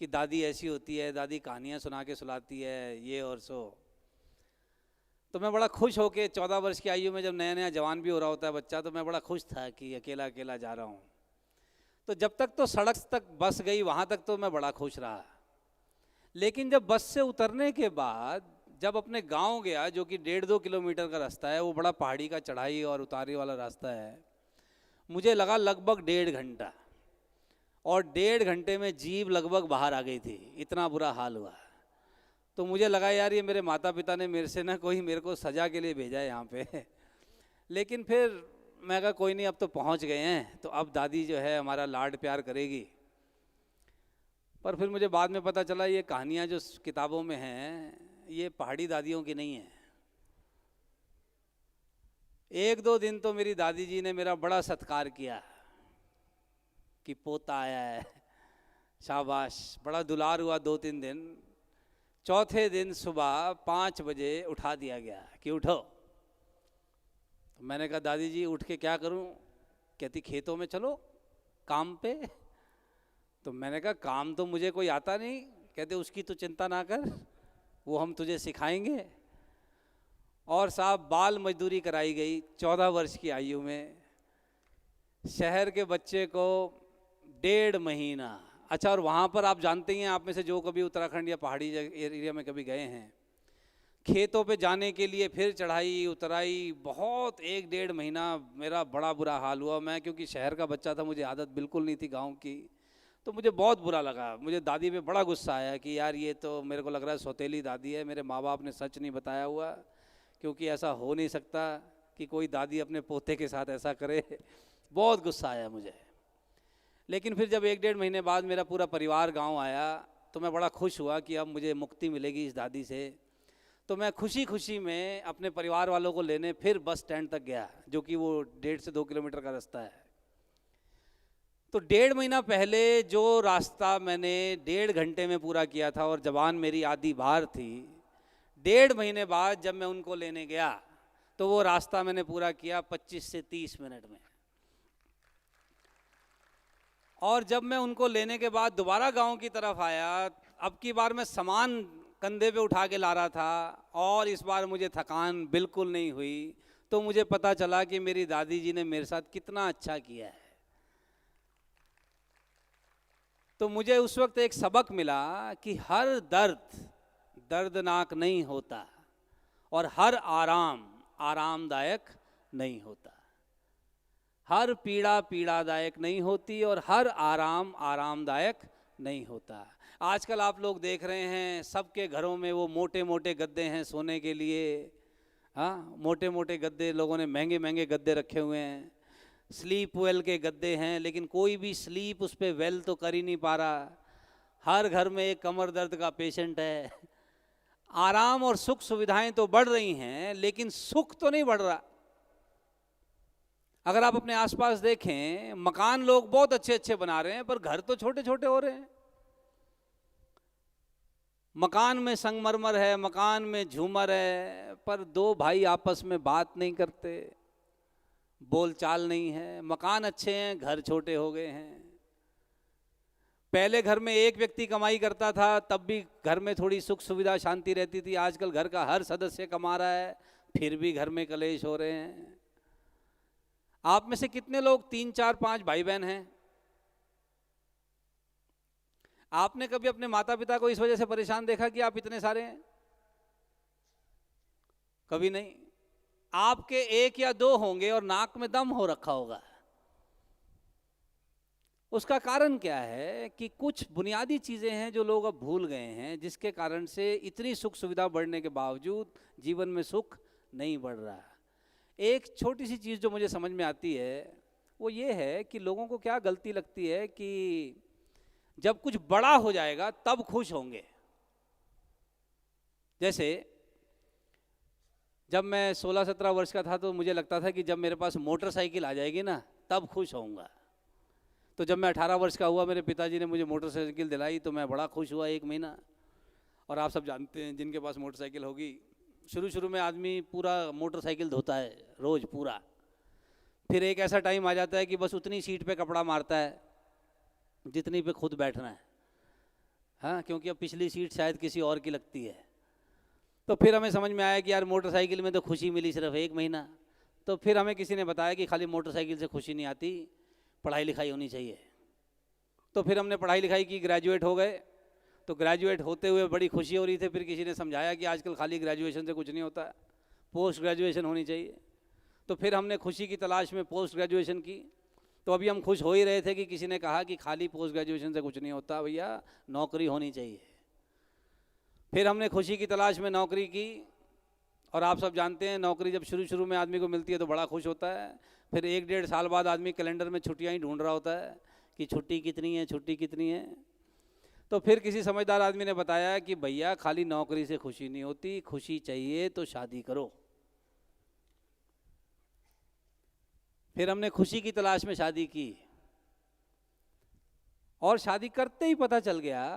कि दादी ऐसी होती है, दादी कहानियाँ सुना के सुलाती है, ये और सो। तो मैं बड़ा खुश होके 14 वर्ष की आयु में, जब नया नया जवान भी हो रहा होता है बच्चा, तो मैं बड़ा खुश था कि अकेला अकेला जा रहा हूँ। तो जब तक तो सड़क तक बस गई वहाँ तक तो मैं बड़ा खुश रहा, लेकिन जब बस से उतरने के बाद जब अपने गांव गया, जो कि 1.5-2 किलोमीटर का रास्ता है, वो बड़ा पहाड़ी का चढ़ाई और उतारी वाला रास्ता है, मुझे लगा लगभग 1.5 घंटा, और 1.5 घंटे में जीभ लगभग बाहर आ गई थी, इतना बुरा हाल हुआ। तो मुझे लगा यार ये मेरे माता पिता ने मेरे से ना कोई मेरे को सजा के लिए भेजा है यहाँ पे। लेकिन फिर मैं कहा कोई नहीं, अब तो पहुँच गए हैं, तो अब दादी जो है हमारा लाड प्यार करेगी। पर फिर मुझे बाद में पता चला ये कहानियाँ जो किताबों में हैं ये पहाड़ी दादियों की नहीं है। 1-2 दिन तो मेरी दादी जी ने मेरा बड़ा सत्कार किया कि पोता आया है, शाबाश, बड़ा दुलार हुआ 2-3 दिन। चौथे दिन सुबह 5 बजे उठा दिया गया कि उठो। तो मैंने कहा दादी जी उठ के क्या करूं? कहती खेतों में चलो काम पे। तो मैंने कहा काम तो मुझे कोई आता नहीं। कहते उसकी तो चिंता ना कर, वो हम तुझे सिखाएंगे। और साहब बाल मजदूरी कराई गई 14 वर्ष की आयु में। शहर के बच्चे को 1.5 महीना, अच्छा, और वहाँ पर आप जानते ही हैं, आप में से जो कभी उत्तराखंड या पहाड़ी एरिया में कभी गए हैं, खेतों पे जाने के लिए फिर चढ़ाई उतराई, बहुत 1-1.5 महीना मेरा बड़ा बुरा हाल हुआ। मैं क्योंकि शहर का बच्चा था, मुझे आदत बिल्कुल नहीं थी गांव की, तो मुझे बहुत बुरा लगा। मुझे दादी पे बड़ा गुस्सा आया कि यार ये तो मेरे को लग रहा है सौतेली दादी है, मेरे माँ बाप ने सच नहीं बताया हुआ, क्योंकि ऐसा हो नहीं सकता कि कोई दादी अपने पोते के साथ ऐसा करे। बहुत गुस्सा आया मुझे। लेकिन फिर जब 1-1.5 महीने बाद मेरा पूरा परिवार गांव आया, तो मैं बड़ा खुश हुआ कि अब मुझे मुक्ति मिलेगी इस दादी से। तो मैं खुशी खुशी में अपने परिवार वालों को लेने फिर बस स्टैंड तक गया, जो कि वो 1.5 से 2 किलोमीटर का रास्ता है। तो 1.5 महीना पहले जो रास्ता मैंने 1.5 घंटे में पूरा किया था और जबान मेरी आधी बाहर थी, 1.5 महीने बाद जब मैं उनको लेने गया तो वो रास्ता मैंने पूरा किया 25 से 30 मिनट में। और जब मैं उनको लेने के बाद दोबारा गांव की तरफ आया, अब की बार मैं सामान कंधे पे उठा के ला रहा था और इस बार मुझे थकान बिल्कुल नहीं हुई। तो मुझे पता चला कि मेरी दादी जी ने मेरे साथ कितना अच्छा किया है। तो मुझे उस वक्त एक सबक मिला कि हर दर्द दर्दनाक नहीं होता और हर आराम आरामदायक नहीं होता। हर पीड़ा पीड़ादायक नहीं होती और हर आराम आरामदायक नहीं होता। आजकल आप लोग देख रहे हैं सबके घरों में वो मोटे मोटे गद्दे हैं सोने के लिए। हाँ, मोटे मोटे गद्दे, लोगों ने महंगे महंगे गद्दे रखे हुए हैं, स्लीप वेल के गद्दे हैं, लेकिन कोई भी स्लीप उस पर वेल तो कर ही नहीं पा रहा। हर घर में एक कमर दर्द का पेशेंट है। आराम और सुख सुविधाएं तो बढ़ रही हैं, लेकिन सुख तो नहीं बढ़ रहा। अगर आप अपने आसपास देखें, मकान लोग बहुत अच्छे अच्छे बना रहे हैं, पर घर तो छोटे छोटे हो रहे हैं। मकान में संगमरमर है, मकान में झूमर है, पर 2 भाई आपस में बात नहीं करते, बोलचाल नहीं है। मकान अच्छे हैं, घर छोटे हो गए हैं। पहले घर में एक व्यक्ति कमाई करता था, तब भी घर में थोड़ी सुख सुविधा शांति रहती थी। आजकल घर का हर सदस्य कमा रहा है, फिर भी घर में कलेश हो रहे हैं। आप में से कितने लोग 3, 4, 5 भाई बहन हैं? आपने कभी अपने माता पिता को इस वजह से परेशान देखा कि आप इतने सारे हैं? कभी नहीं। आपके 1 या 2 होंगे और नाक में दम हो रखा होगा। उसका कारण क्या है कि कुछ बुनियादी चीजें हैं जो लोग अब भूल गए हैं, जिसके कारण से इतनी सुख सुविधा बढ़ने के बावजूद जीवन में सुख नहीं बढ़ रहा। एक छोटी सी चीज जो मुझे समझ में आती है वो ये है कि लोगों को क्या गलती लगती है कि जब कुछ बड़ा हो जाएगा तब खुश होंगे। जैसे जब मैं 16-17 वर्ष का था तो मुझे लगता था कि जब मेरे पास मोटरसाइकिल आ जाएगी ना तब खुश होऊंगा। तो जब मैं 18 वर्ष का हुआ, मेरे पिताजी ने मुझे मोटरसाइकिल दिलाई तो मैं बड़ा खुश हुआ 1 महीना। और आप सब जानते हैं जिनके पास मोटरसाइकिल होगी, शुरू शुरू में आदमी पूरा मोटरसाइकिल धोता है रोज़ पूरा, फिर एक ऐसा टाइम आ जाता है कि बस उतनी सीट पे कपड़ा मारता है जितनी पे खुद बैठना है, हाँ, क्योंकि अब पिछली सीट शायद किसी और की लगती है। तो फिर हमें समझ में आया कि यार मोटरसाइकिल में तो खुशी मिली सिर्फ 1 महीना। तो फिर हमें किसी ने बताया कि खाली मोटरसाइकिल से खुशी नहीं आती, पढ़ाई लिखाई होनी चाहिए। तो फिर हमने पढ़ाई लिखाई की, ग्रेजुएट हो गए। तो ग्रेजुएट होते हुए बड़ी खुशी हो रही थी। फिर किसी ने समझाया कि आजकल खाली ग्रेजुएशन से कुछ नहीं होता, पोस्ट ग्रेजुएशन होनी चाहिए। तो फिर हमने खुशी की तलाश में पोस्ट ग्रेजुएशन की। तो अभी हम खुश हो ही रहे थे कि किसी ने कहा कि खाली पोस्ट ग्रेजुएशन से कुछ नहीं होता भैया, नौकरी होनी चाहिए। फिर हमने खुशी की तलाश में नौकरी की, और आप सब जानते हैं नौकरी जब शुरू शुरू में आदमी को मिलती है तो बड़ा खुश होता है। फिर 1-1.5 साल बाद आदमी कैलेंडर में छुट्टियां ही ढूंढ रहा होता है कि छुट्टी कितनी है, छुट्टी कितनी है। तो फिर किसी समझदार आदमी ने बताया कि भैया खाली नौकरी से खुशी नहीं होती, खुशी चाहिए तो शादी करो। फिर हमने खुशी की तलाश में शादी की, और शादी करते ही पता चल गया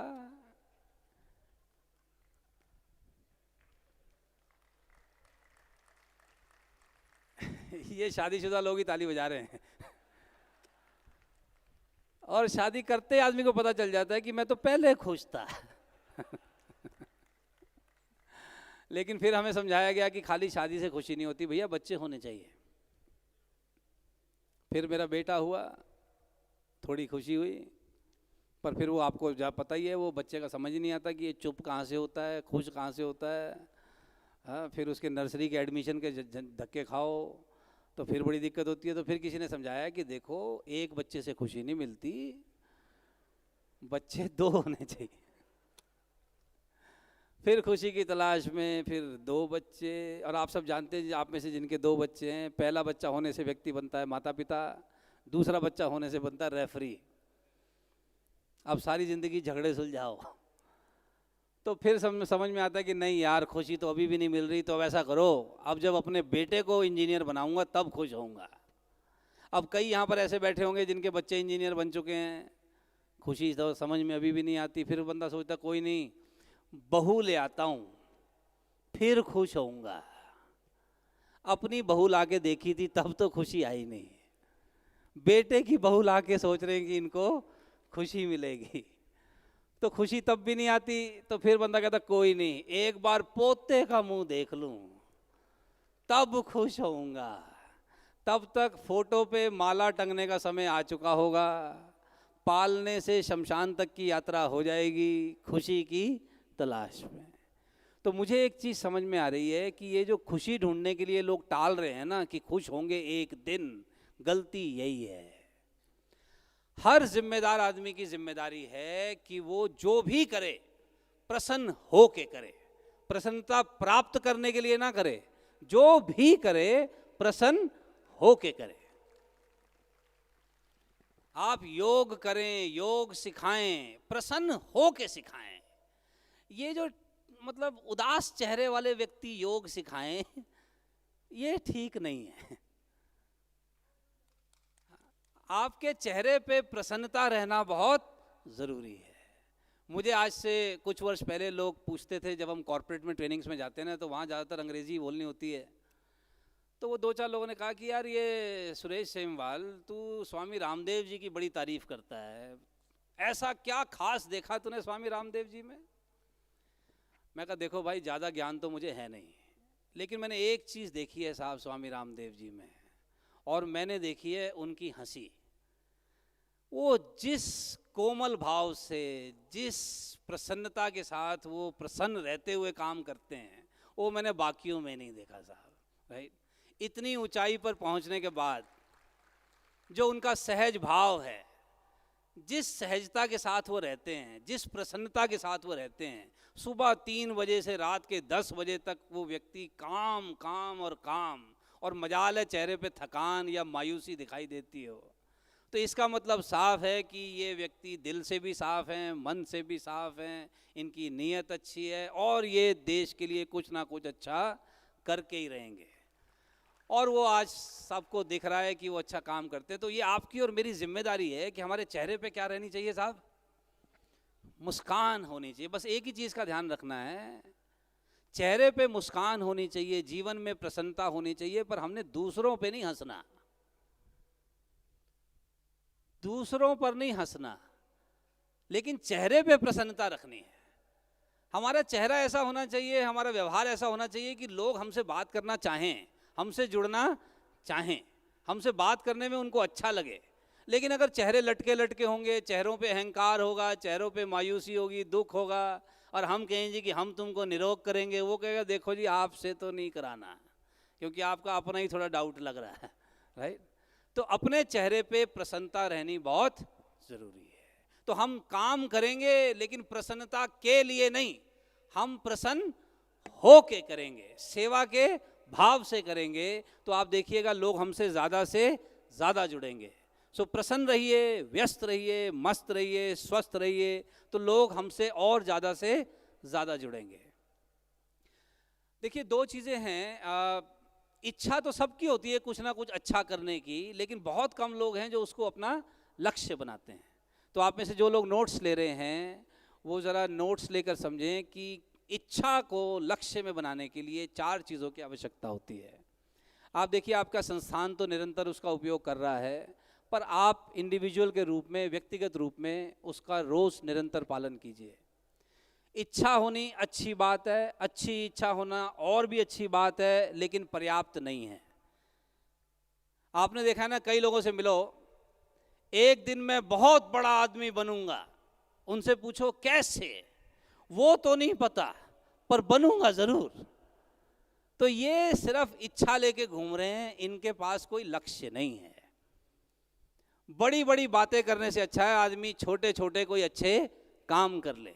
ये शादीशुदा लोग ही ताली बजा रहे हैं और शादी करते आदमी को पता चल जाता है कि मैं तो पहले खुश था लेकिन फिर हमें समझाया गया कि खाली शादी से खुशी नहीं होती भैया, बच्चे होने चाहिए। फिर मेरा बेटा हुआ, थोड़ी खुशी हुई, पर फिर वो आपको जब पता ही है, वो बच्चे का समझ ही नहीं आता कि ये चुप कहाँ से होता है, खुश कहाँ से होता है। हाँ, फिर उसके नर्सरी के एडमिशन के धक्के खाओ तो फिर बड़ी दिक्कत होती है। तो फिर किसी ने समझाया कि देखो, एक बच्चे से खुशी नहीं मिलती, बच्चे 2 होने चाहिए। फिर खुशी की तलाश में फिर 2 बच्चे, और आप सब जानते हैं आप में से जिनके 2 बच्चे हैं, पहला बच्चा होने से व्यक्ति बनता है माता पिता, दूसरा बच्चा होने से बनता है रेफरी। अब सारी ज़िंदगी झगड़े सुलझाओ। तो फिर समझ में आता है कि नहीं यार, खुशी तो अभी भी नहीं मिल रही, तो अब ऐसा करो, अब जब अपने बेटे को इंजीनियर बनाऊंगा तब खुश होऊंगा। अब कई यहाँ पर ऐसे बैठे होंगे जिनके बच्चे इंजीनियर बन चुके हैं, खुशी तो समझ में अभी भी नहीं आती। फिर बंदा सोचता कोई नहीं, बहू ले आता हूँ फिर खुश होऊंगा। अपनी बहू लाके देखी थी तब तो खुशी आई नहीं, बेटे की बहू लाके सोच रहे हैं कि इनको खुशी मिलेगी, तो खुशी तब भी नहीं आती। तो फिर बंदा कहता कोई नहीं, एक बार पोते का मुंह देख लूं तब खुश होऊंगा। तब तक फोटो पे माला टंगने का समय आ चुका होगा, पालने से शमशान तक की यात्रा हो जाएगी खुशी की तलाश में। तो मुझे एक चीज़ समझ में आ रही है कि ये जो खुशी ढूंढने के लिए लोग टाल रहे हैं ना कि खुश होंगे एक दिन, गलती यही है। हर जिम्मेदार आदमी की जिम्मेदारी है कि वो जो भी करे प्रसन्न हो के करे, प्रसन्नता प्राप्त करने के लिए ना करे, जो भी करे प्रसन्न हो के करे। आप योग करें, योग सिखाएं, प्रसन्न हो के सिखाएं। ये जो मतलब उदास चेहरे वाले व्यक्ति योग सिखाएं, ये ठीक नहीं है। आपके चेहरे पे प्रसन्नता रहना बहुत ज़रूरी है। मुझे आज से कुछ वर्ष पहले लोग पूछते थे, जब हम कॉर्पोरेट में ट्रेनिंग्स में जाते हैं ना, तो वहाँ ज़्यादातर अंग्रेज़ी बोलनी होती है। तो वो 2-4 लोगों ने कहा कि यार ये सुरेश सेमवाल, तू स्वामी रामदेव जी की बड़ी तारीफ़ करता है, ऐसा क्या खास देखा तूने स्वामी रामदेव जी में? मैं कहा देखो भाई, ज़्यादा ज्ञान तो मुझे है नहीं, लेकिन मैंने एक चीज़ देखी है साहब स्वामी रामदेव जी में, और मैंने देखी है उनकी हंसी। वो जिस कोमल भाव से, जिस प्रसन्नता के साथ वो प्रसन्न रहते हुए काम करते हैं, वो मैंने बाकियों में नहीं देखा साहब। राइट, इतनी ऊंचाई पर पहुंचने के बाद जो उनका सहज भाव है, जिस सहजता के साथ वो रहते हैं, जिस प्रसन्नता के साथ वो रहते हैं, सुबह 3 बजे से रात के 10 बजे तक वो व्यक्ति काम काम और काम, और मजाल है चेहरे पे थकान या मायूसी दिखाई देती हो। तो इसका मतलब साफ है कि ये व्यक्ति दिल से भी साफ हैं, मन से भी साफ हैं, इनकी नीयत अच्छी है, और ये देश के लिए कुछ ना कुछ अच्छा करके ही रहेंगे। और वो आज सबको दिख रहा है कि वो अच्छा काम करते हैं। तो ये आपकी और मेरी जिम्मेदारी है कि हमारे चेहरे पे क्या रहनी चाहिए साहब? मुस्कान होनी चाहिए। बस एक ही चीज़ का ध्यान रखना है, चेहरे पे मुस्कान होनी चाहिए, जीवन में प्रसन्नता होनी चाहिए, पर हमने दूसरों पे नहीं हंसना, दूसरों पर नहीं हंसना, लेकिन चेहरे पे प्रसन्नता रखनी है। हमारा चेहरा ऐसा होना चाहिए, हमारा व्यवहार ऐसा होना चाहिए कि लोग हमसे बात करना चाहें, हमसे जुड़ना चाहें, हमसे बात करने में उनको अच्छा लगे। लेकिन अगर चेहरे लटके लटके होंगे, चेहरों पे अहंकार होगा, चेहरों पे मायूसी होगी, दुख होगा, और हम कहें जी कि हम तुमको निरोग करेंगे, वो कहेगा देखो जी आपसे तो नहीं कराना, क्योंकि आपका अपना ही थोड़ा डाउट लग रहा है, राइट। तो अपने चेहरे पे प्रसन्नता रहनी बहुत ज़रूरी है। तो हम काम करेंगे लेकिन प्रसन्नता के लिए नहीं, हम प्रसन्न हो के करेंगे, सेवा के भाव से करेंगे, तो आप देखिएगा लोग हमसे ज़्यादा से ज़्यादा जुड़ेंगे। सो प्रसन्न रहिए, व्यस्त रहिए, मस्त रहिए, स्वस्थ रहिए, तो लोग हमसे और ज़्यादा से ज़्यादा जुड़ेंगे। देखिए दो चीज़ें हैं, इच्छा तो सबकी होती है कुछ ना कुछ अच्छा करने की, लेकिन बहुत कम लोग हैं जो उसको अपना लक्ष्य बनाते हैं। तो आप में से जो लोग नोट्स ले रहे हैं वो ज़रा नोट्स लेकर समझें कि इच्छा को लक्ष्य में बनाने के लिए 4 चीज़ों की आवश्यकता होती है। आप देखिए आपका संस्थान तो निरंतर उसका उपयोग कर रहा है, पर आप इंडिविजुअल के रूप में, व्यक्तिगत रूप में उसका रोज़ निरंतर पालन कीजिए। इच्छा होनी अच्छी बात है, अच्छी इच्छा होना और भी अच्छी बात है, लेकिन पर्याप्त नहीं है। आपने देखा है ना, कई लोगों से मिलो, एक दिन मैं बहुत बड़ा आदमी बनूंगा, उनसे पूछो कैसे, वो तो नहीं पता पर बनूंगा जरूर। तो ये सिर्फ इच्छा लेके घूम रहे हैं, इनके पास कोई लक्ष्य नहीं है। बड़ी बड़ी बातें करने से अच्छा है आदमी छोटे छोटे कोई अच्छे काम कर ले।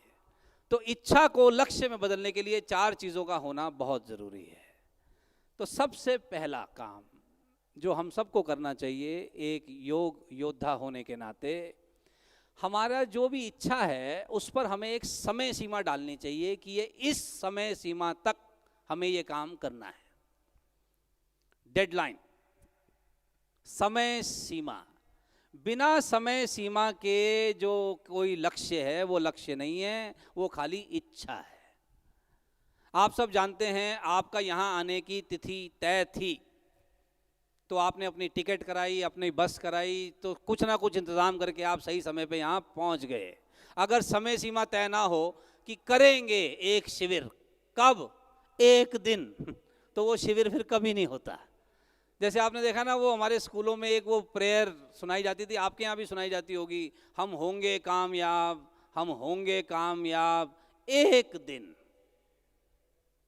तो इच्छा को लक्ष्य में बदलने के लिए 4 चीज़ों का होना बहुत ज़रूरी है। तो सबसे पहला काम जो हम सबको करना चाहिए, एक योग योद्धा होने के नाते, हमारा जो भी इच्छा है उस पर हमें एक समय सीमा डालनी चाहिए कि ये इस समय सीमा तक हमें ये काम करना है। डेडलाइन, समय सीमा। बिना समय सीमा के जो कोई लक्ष्य है वो लक्ष्य नहीं है, वो खाली इच्छा है। आप सब जानते हैं आपका यहाँ आने की तिथि तय थी, तो आपने अपनी टिकट कराई, अपनी बस कराई, तो कुछ ना कुछ इंतज़ाम करके आप सही समय पे यहाँ पहुँच गए। अगर समय सीमा तय ना हो कि करेंगे एक शिविर, कब, एक दिन, तो वो शिविर फिर कभी नहीं होता। जैसे आपने देखा ना, वो हमारे स्कूलों में एक वो प्रेयर सुनाई जाती थी, आपके यहाँ भी सुनाई जाती होगी, हम होंगे कामयाब, हम होंगे कामयाब एक दिन।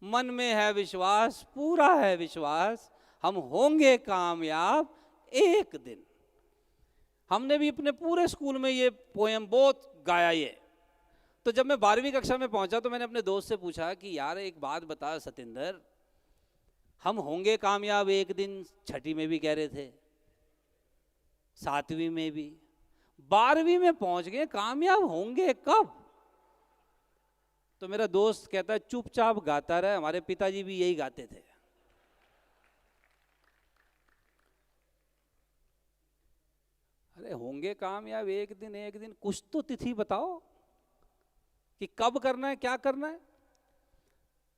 मन में है विश्वास, पूरा है विश्वास, हम होंगे कामयाब एक दिन। हमने भी अपने पूरे स्कूल में ये पोएम बहुत गाया ये। तो जब मैं 12वीं कक्षा में पहुंचा तो मैंने अपने दोस्त से पूछा कि यार एक बात बता सतेंद्र, हम होंगे कामयाब एक दिन 6वीं में भी कह रहे थे, 7वीं में भी, 12वीं में पहुंच गए, कामयाब होंगे कब? तो मेरा दोस्त कहता है चुपचाप गाता रहे, हमारे पिताजी भी यही गाते थे। अरे होंगे कामयाब एक दिन, कुछ तो तिथि बताओ कि कब करना है, क्या करना है।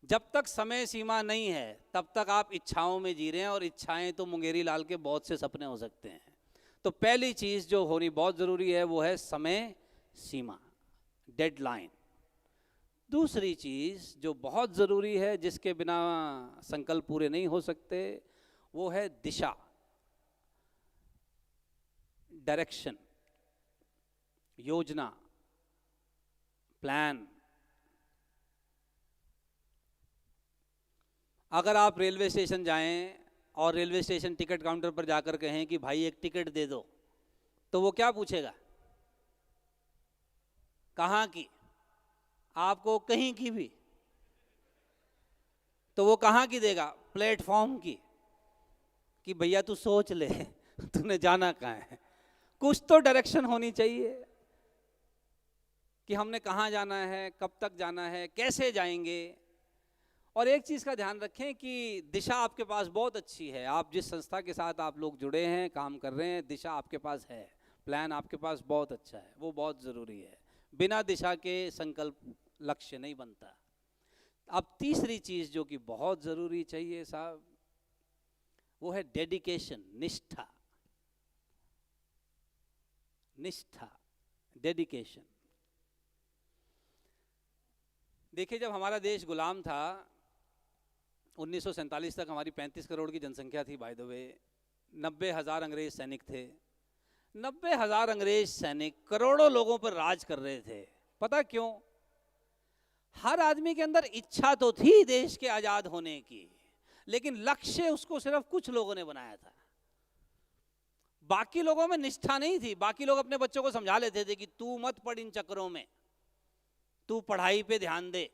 जब तक समय सीमा नहीं है तब तक आप इच्छाओं में जी रहे हैं, और इच्छाएं तो मुंगेरी लाल के बहुत से सपने हो सकते हैं। तो पहली चीज जो होनी बहुत जरूरी है वो है समय सीमा, डेडलाइन। दूसरी चीज जो बहुत जरूरी है, जिसके बिना संकल्प पूरे नहीं हो सकते, वो है दिशा, डायरेक्शन, योजना, प्लान। अगर आप रेलवे स्टेशन जाएं और रेलवे स्टेशन टिकट काउंटर पर जाकर कहें कि भाई एक टिकट दे दो, तो वो क्या पूछेगा? कहाँ की? आपको कहीं की भी, तो वो कहाँ की देगा? प्लेटफॉर्म की। कि भैया तू सोच ले तूने जाना कहाँ है। कुछ तो डायरेक्शन होनी चाहिए कि हमने कहाँ जाना है, कब तक जाना है, कैसे जाएंगे। और एक चीज़ का ध्यान रखें कि दिशा आपके पास बहुत अच्छी है, आप जिस संस्था के साथ आप लोग जुड़े हैं, काम कर रहे हैं, दिशा आपके पास है, प्लान आपके पास बहुत अच्छा है, वो बहुत ज़रूरी है। बिना दिशा के संकल्प लक्ष्य नहीं बनता। अब तीसरी चीज़ जो कि बहुत ज़रूरी चाहिए साहब, वो है डेडिकेशन, निष्ठा। निष्ठा, डेडिकेशन। देखिए, जब हमारा देश गुलाम था 1947 तक, हमारी 35 करोड़ की जनसंख्या थी बाय द वे, 90,000 अंग्रेज सैनिक थे। 90,000 अंग्रेज सैनिक करोड़ों लोगों पर राज कर रहे थे। पता क्यों? हर आदमी के अंदर इच्छा तो थी देश के आजाद होने की, लेकिन लक्ष्य उसको सिर्फ कुछ लोगों ने बनाया था। बाकी लोगों में निष्ठा नहीं थी। बाकी लोग अपने बच्चों को समझा लेते थे कि तू मत पढ़ इन चक्करों में, तू पढ़ाई पे ध्यान दे।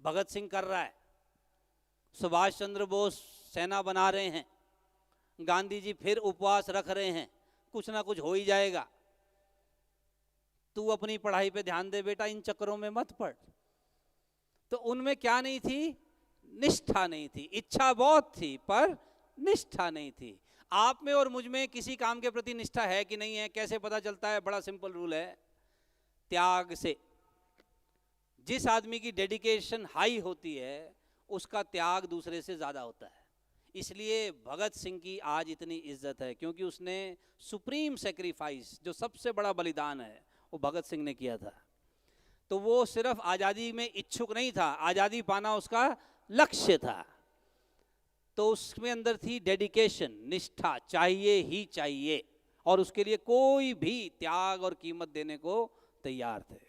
भगत सिंह कर रहा है, सुभाष चंद्र बोस सेना बना रहे हैं, गांधी जी फिर उपवास रख रहे हैं, कुछ ना कुछ हो ही जाएगा, तू अपनी पढ़ाई पे ध्यान दे बेटा, इन चक्करों में मत पढ़। तो उनमें क्या नहीं थी? निष्ठा नहीं थी। इच्छा बहुत थी पर निष्ठा नहीं थी। आप में और मुझ में किसी काम के प्रति निष्ठा है कि नहीं है, कैसे पता चलता है? बड़ा सिंपल रूल है, त्याग से। जिस आदमी की डेडिकेशन हाई होती है उसका त्याग दूसरे से ज्यादा होता है। इसलिए भगत सिंह की आज इतनी इज्जत है, क्योंकि उसने सुप्रीम सेक्रीफाइस, जो सबसे बड़ा बलिदान है, वो भगत सिंह ने किया था। तो वो सिर्फ आज़ादी में इच्छुक नहीं था, आज़ादी पाना उसका लक्ष्य था। तो उसमें अंदर थी डेडिकेशन, निष्ठा, चाहिए ही चाहिए, और उसके लिए कोई भी त्याग और कीमत देने को तैयार थे।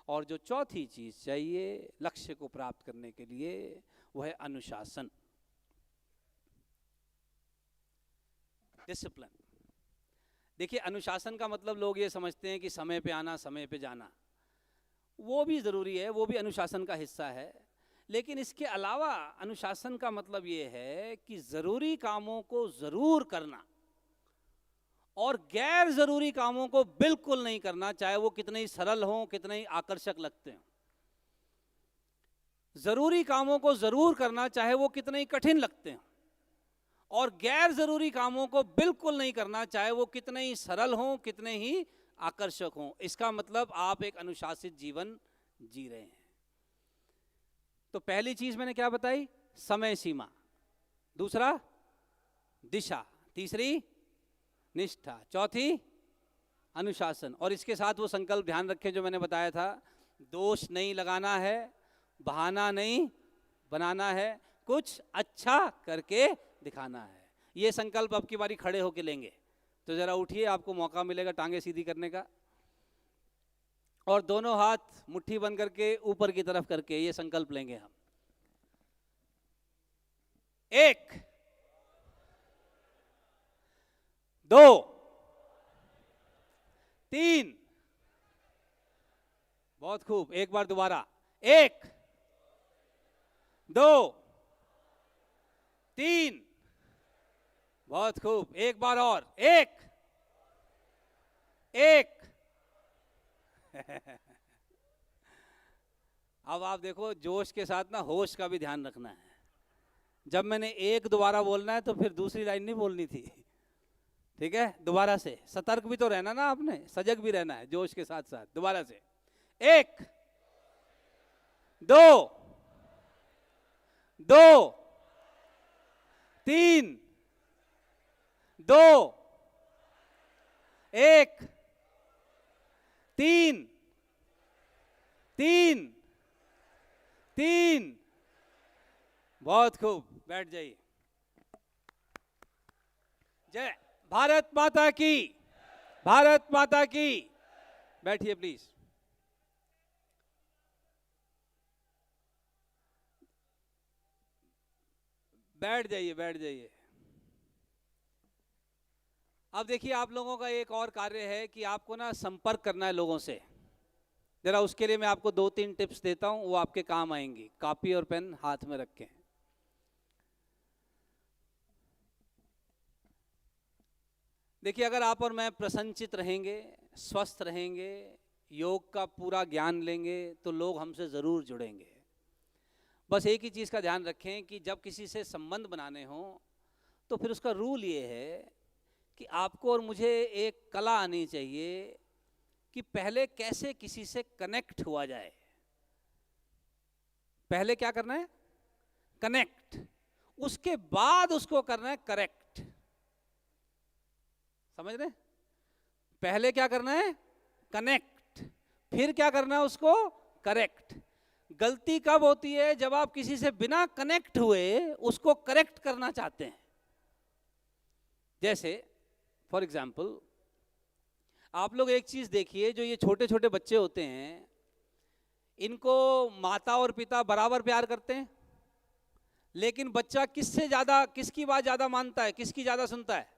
और जो चौथी चीज चाहिए लक्ष्य को प्राप्त करने के लिए, वो है अनुशासन, डिसिप्लिन। देखिए, अनुशासन का मतलब लोग ये समझते हैं कि समय पे आना, समय पे जाना। वो भी ज़रूरी है, वो भी अनुशासन का हिस्सा है, लेकिन इसके अलावा अनुशासन का मतलब ये है कि ज़रूरी कामों को ज़रूर करना और गैर ज़रूरी कामों को बिल्कुल नहीं करना, चाहे वो कितने ही सरल हों, कितने ही आकर्षक लगते हों। ज़रूरी कामों को ज़रूर करना, चाहे वो कितने ही कठिन लगते हों, और गैर ज़रूरी कामों को बिल्कुल नहीं करना, चाहे वो कितने ही सरल हों, कितने ही आकर्षक हों। इसका मतलब आप एक अनुशासित जीवन जी रहे हैं। तो पहली चीज मैंने क्या बताई? समय सीमा। दूसरा दिशा, तीसरी निष्ठा, चौथी अनुशासन। और इसके साथ वो संकल्प ध्यान रखें जो मैंने बताया था, दोष नहीं लगाना है, बहाना नहीं बनाना है, कुछ अच्छा करके दिखाना है। ये संकल्प अब की बारी खड़े होके लेंगे, तो जरा उठिए, आपको मौका मिलेगा टांगे सीधी करने का, और दोनों हाथ मुट्ठी बंद करके ऊपर की तरफ करके ये संकल्प लेंगे हम। 1, 2, 3, बहुत खूब, एक बार दोबारा, 1, 2, 3, बहुत खूब, एक बार और, 1, 1। अब आप देखो, जोश के साथ ना होश का भी ध्यान रखना है। जब मैंने 1 दोबारा बोलना है तो फिर दूसरी लाइन नहीं बोलनी थी, ठीक है? दोबारा से सतर्क भी तो रहना ना, आपने सजग भी रहना है जोश के साथ साथ। दोबारा से, 1, 2, 2, 3, 2, 1, 3, 3, 3। बहुत खूब, बैठ जाइए। जय भारत माता की, भारत माता की। बैठिए प्लीज। बैठ जाइए, बैठ जाइए। अब देखिए, आप लोगों का एक और कार्य है कि आपको ना संपर्क करना है लोगों से। जरा उसके लिए मैं आपको 2-3 टिप्स देता हूं, वो आपके काम आएंगी। कॉपी और पेन हाथ में रखें। देखिए, अगर आप और मैं प्रसन्नचित रहेंगे, स्वस्थ रहेंगे, योग का पूरा ज्ञान लेंगे, तो लोग हमसे ज़रूर जुड़ेंगे। बस एक ही चीज़ का ध्यान रखें कि जब किसी से संबंध बनाने हो तो फिर उसका रूल ये है कि आपको और मुझे एक कला आनी चाहिए कि पहले कैसे किसी से कनेक्ट हुआ जाए। पहले क्या करना है? कनेक्ट। उसके बाद उसको करना है करेक्ट। समझ रहे? पहले क्या करना है? कनेक्ट। फिर क्या करना है? उसको करेक्ट। गलती कब होती है? जब आप किसी से बिना कनेक्ट हुए उसको करेक्ट करना चाहते हैं। जैसे फॉर एग्जाम्पल आप लोग एक चीज देखिए, जो ये छोटे छोटे बच्चे होते हैं इनको माता और पिता बराबर प्यार करते हैं, लेकिन बच्चा किससे ज्यादा, किसकी बात ज्यादा मानता है, किसकी ज्यादा सुनता है?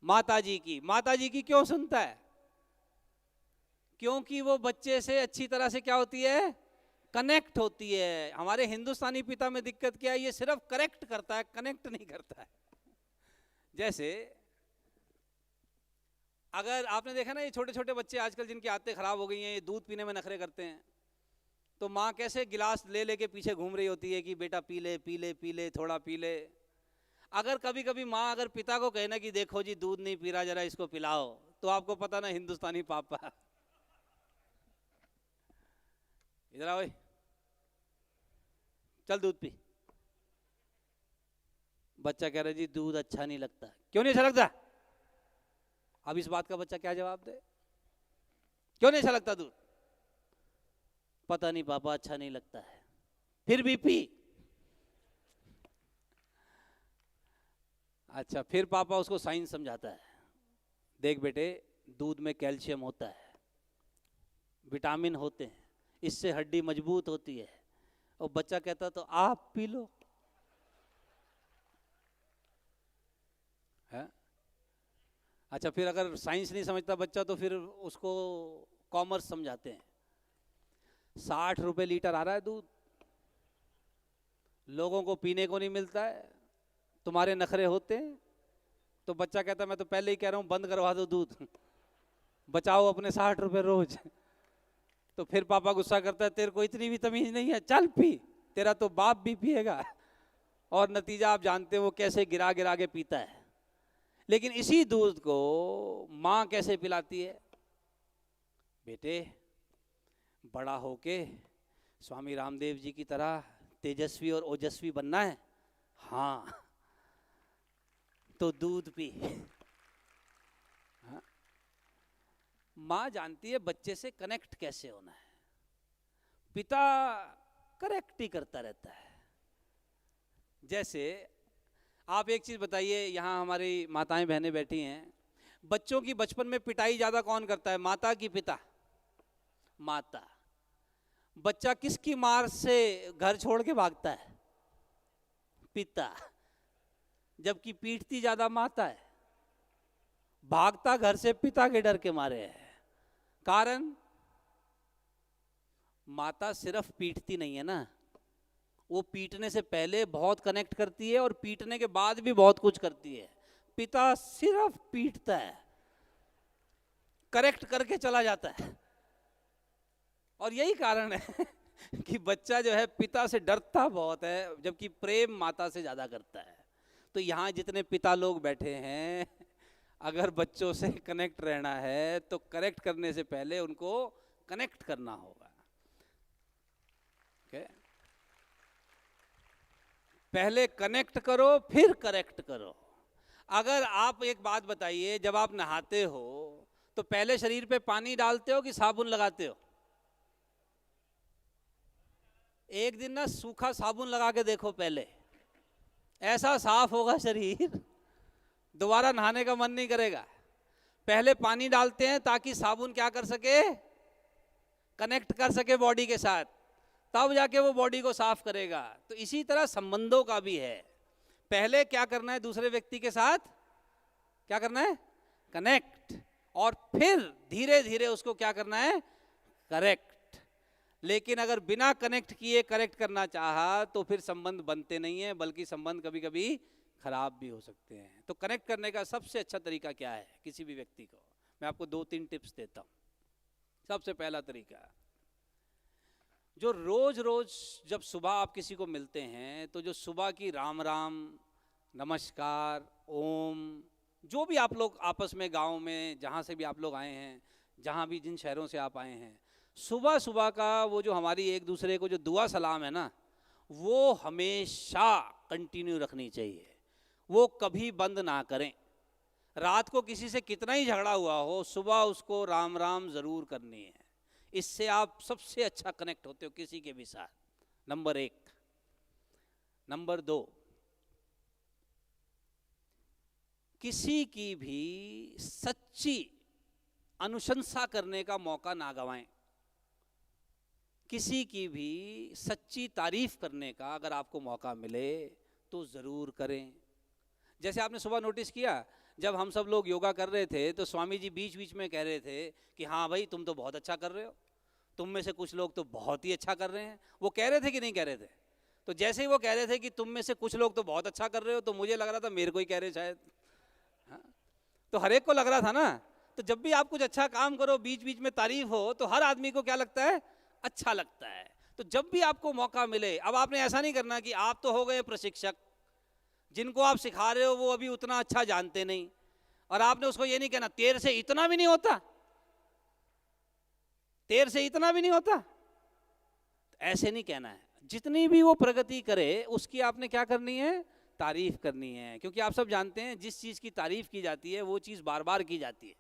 माता जी की। माता जी की क्यों सुनता है? क्योंकि वो बच्चे से अच्छी तरह से क्या होती है? कनेक्ट होती है। हमारे हिंदुस्तानी पिता में दिक्कत क्या है? ये सिर्फ करेक्ट करता है, कनेक्ट नहीं करता है। जैसे अगर आपने देखा ना, ये छोटे छोटे बच्चे आजकल जिनकी आदतें खराब हो गई हैं, ये दूध पीने में नखरे करते हैं, तो माँ कैसे गिलास ले लेके पीछे घूम रही होती है कि बेटा पी ले पी ले पी ले, थोड़ा पी ले। अगर कभी कभी माँ अगर पिता को कहना कि देखो जी दूध नहीं पी रहा, जरा इसको पिलाओ, तो आपको पता ना हिंदुस्तानी पापा इधर आओ, चल दूध पी। बच्चा कह रहा है जी दूध अच्छा नहीं लगता। क्यों नहीं अच्छा लगता? अब इस बात का बच्चा क्या जवाब दे? क्यों नहीं अच्छा लगता दूध? पता नहीं पापा, अच्छा नहीं लगता है। फिर भी पी। अच्छा, फिर पापा उसको साइंस समझाता है, देख बेटे दूध में कैल्शियम होता है, विटामिन होते हैं, इससे हड्डी मजबूत होती है। और बच्चा कहता तो आप पी लो। है? अच्छा, फिर अगर साइंस नहीं समझता बच्चा तो फिर उसको कॉमर्स समझाते हैं। 60 रुपए लीटर आ रहा है दूध, लोगों को पीने को नहीं मिलता है, तुम्हारे नखरे होते हैं। तो बच्चा कहता मैं तो पहले ही कह रहा हूं बंद करवा दो दूध, बचाओ अपने 60 रुपए रोज। तो फिर पापा गुस्सा करता है, तेरे को इतनी भी तमीज नहीं है, चल पी, तेरा तो बाप भी पिएगा। और नतीजा आप जानते हो वो कैसे गिरा गिरा के पीता है। लेकिन इसी दूध को माँ कैसे पिलाती है? बेटे बड़ा होके स्वामी रामदेव जी की तरह तेजस्वी और ओजस्वी बनना है, हाँ तो दूध पी। हाँ? माँ जानती है बच्चे से कनेक्ट कैसे होना है, पिता करेक्ट ही करता रहता है। जैसे आप एक चीज बताइए, यहाँ हमारी माताएं बहनें बैठी हैं, बच्चों की बचपन में पिटाई ज्यादा कौन करता है, माता की पिता? माता। बच्चा किसकी मार से घर छोड़ के भागता है? पिता। जबकि पीटती ज्यादा माता है, भागता घर से पिता के डर के मारे है। कारण माता सिर्फ पीटती नहीं है ना, वो पीटने से पहले बहुत कनेक्ट करती है और पीटने के बाद भी बहुत कुछ करती है। पिता सिर्फ पीटता है, करेक्ट करके चला जाता है। और यही कारण है कि बच्चा जो है पिता से डरता बहुत है, जबकि प्रेम माता से ज्यादा करता है। तो यहाँ जितने पिता लोग बैठे हैं, अगर बच्चों से कनेक्ट रहना है तो करेक्ट करने से पहले उनको कनेक्ट करना होगा। okay? पहले कनेक्ट करो फिर करेक्ट करो। अगर आप एक बात बताइए, जब आप नहाते हो तो पहले शरीर पे पानी डालते हो कि साबुन लगाते हो? एक दिन ना सूखा साबुन लगा के देखो पहले, ऐसा साफ होगा शरीर, दोबारा नहाने का मन नहीं करेगा। पहले पानी डालते हैं ताकि साबुन क्या कर सके, कनेक्ट कर सके बॉडी के साथ, तब जाके वो बॉडी को साफ करेगा। तो इसी तरह संबंधों का भी है, पहले क्या करना है दूसरे व्यक्ति के साथ, क्या करना है, कनेक्ट, और फिर धीरे धीरे उसको क्या करना है, करेक्ट। लेकिन अगर बिना कनेक्ट किए करेक्ट करना चाहा तो फिर संबंध बनते नहीं है, बल्कि संबंध कभी कभी खराब भी हो सकते हैं। तो कनेक्ट करने का सबसे अच्छा तरीका क्या है किसी भी व्यक्ति को? मैं आपको 2-3 टिप्स देता हूं। सबसे पहला तरीका, जो रोज रोज जब सुबह आप किसी को मिलते हैं तो जो सुबह की राम राम, नमस्कार, ओम, जो भी आप लोग आपस में गांव में जहाँ से भी आप लोग आए हैं, जहाँ भी जिन शहरों से आप आए हैं, सुबह सुबह का वो जो हमारी एक दूसरे को जो दुआ सलाम है ना, वो हमेशा कंटिन्यू रखनी चाहिए, वो कभी बंद ना करें। रात को किसी से कितना ही झगड़ा हुआ हो, सुबह उसको राम राम ज़रूर करनी है। इससे आप सबसे अच्छा कनेक्ट होते हो किसी के भी साथ, नंबर 1। नंबर 2, किसी की भी सच्ची अनुशंसा करने का मौका ना गंवाएं। किसी की भी सच्ची तारीफ करने का अगर आपको मौका मिले तो ज़रूर करें। जैसे आपने सुबह नोटिस किया, जब हम सब लोग योगा कर रहे थे तो स्वामी जी बीच बीच में कह रहे थे कि हाँ भाई तुम तो बहुत अच्छा कर रहे हो, तुम में से कुछ लोग तो बहुत ही अच्छा कर रहे हैं। वो कह रहे थे कि नहीं कह रहे थे? तो जैसे ही वो कह रहे थे कि तुम में से कुछ लोग तो बहुत अच्छा कर रहे हो, तो मुझे लग रहा था मेरे को ही कह रहे शायद। हाँ? तो हर एक को लग रहा था ना। तो जब भी आप कुछ अच्छा काम करो, बीच बीच में तारीफ हो, तो हर आदमी को क्या लगता है? अच्छा लगता है। तो जब भी आपको मौका मिले, अब आपने ऐसा नहीं करना कि आप तो हो गए प्रशिक्षक, जिनको आप सिखा रहे हो वो अभी उतना अच्छा जानते नहीं, और आपने उसको ये नहीं कहना तेरे से इतना भी नहीं होता, तेरे से इतना भी नहीं होता। ऐसे नहीं कहना है। जितनी भी वो प्रगति करे उसकी आपने क्या करनी है? तारीफ करनी है। क्योंकि आप सब जानते हैं जिस चीज़ की तारीफ की जाती है वो चीज़ बार बार की जाती है।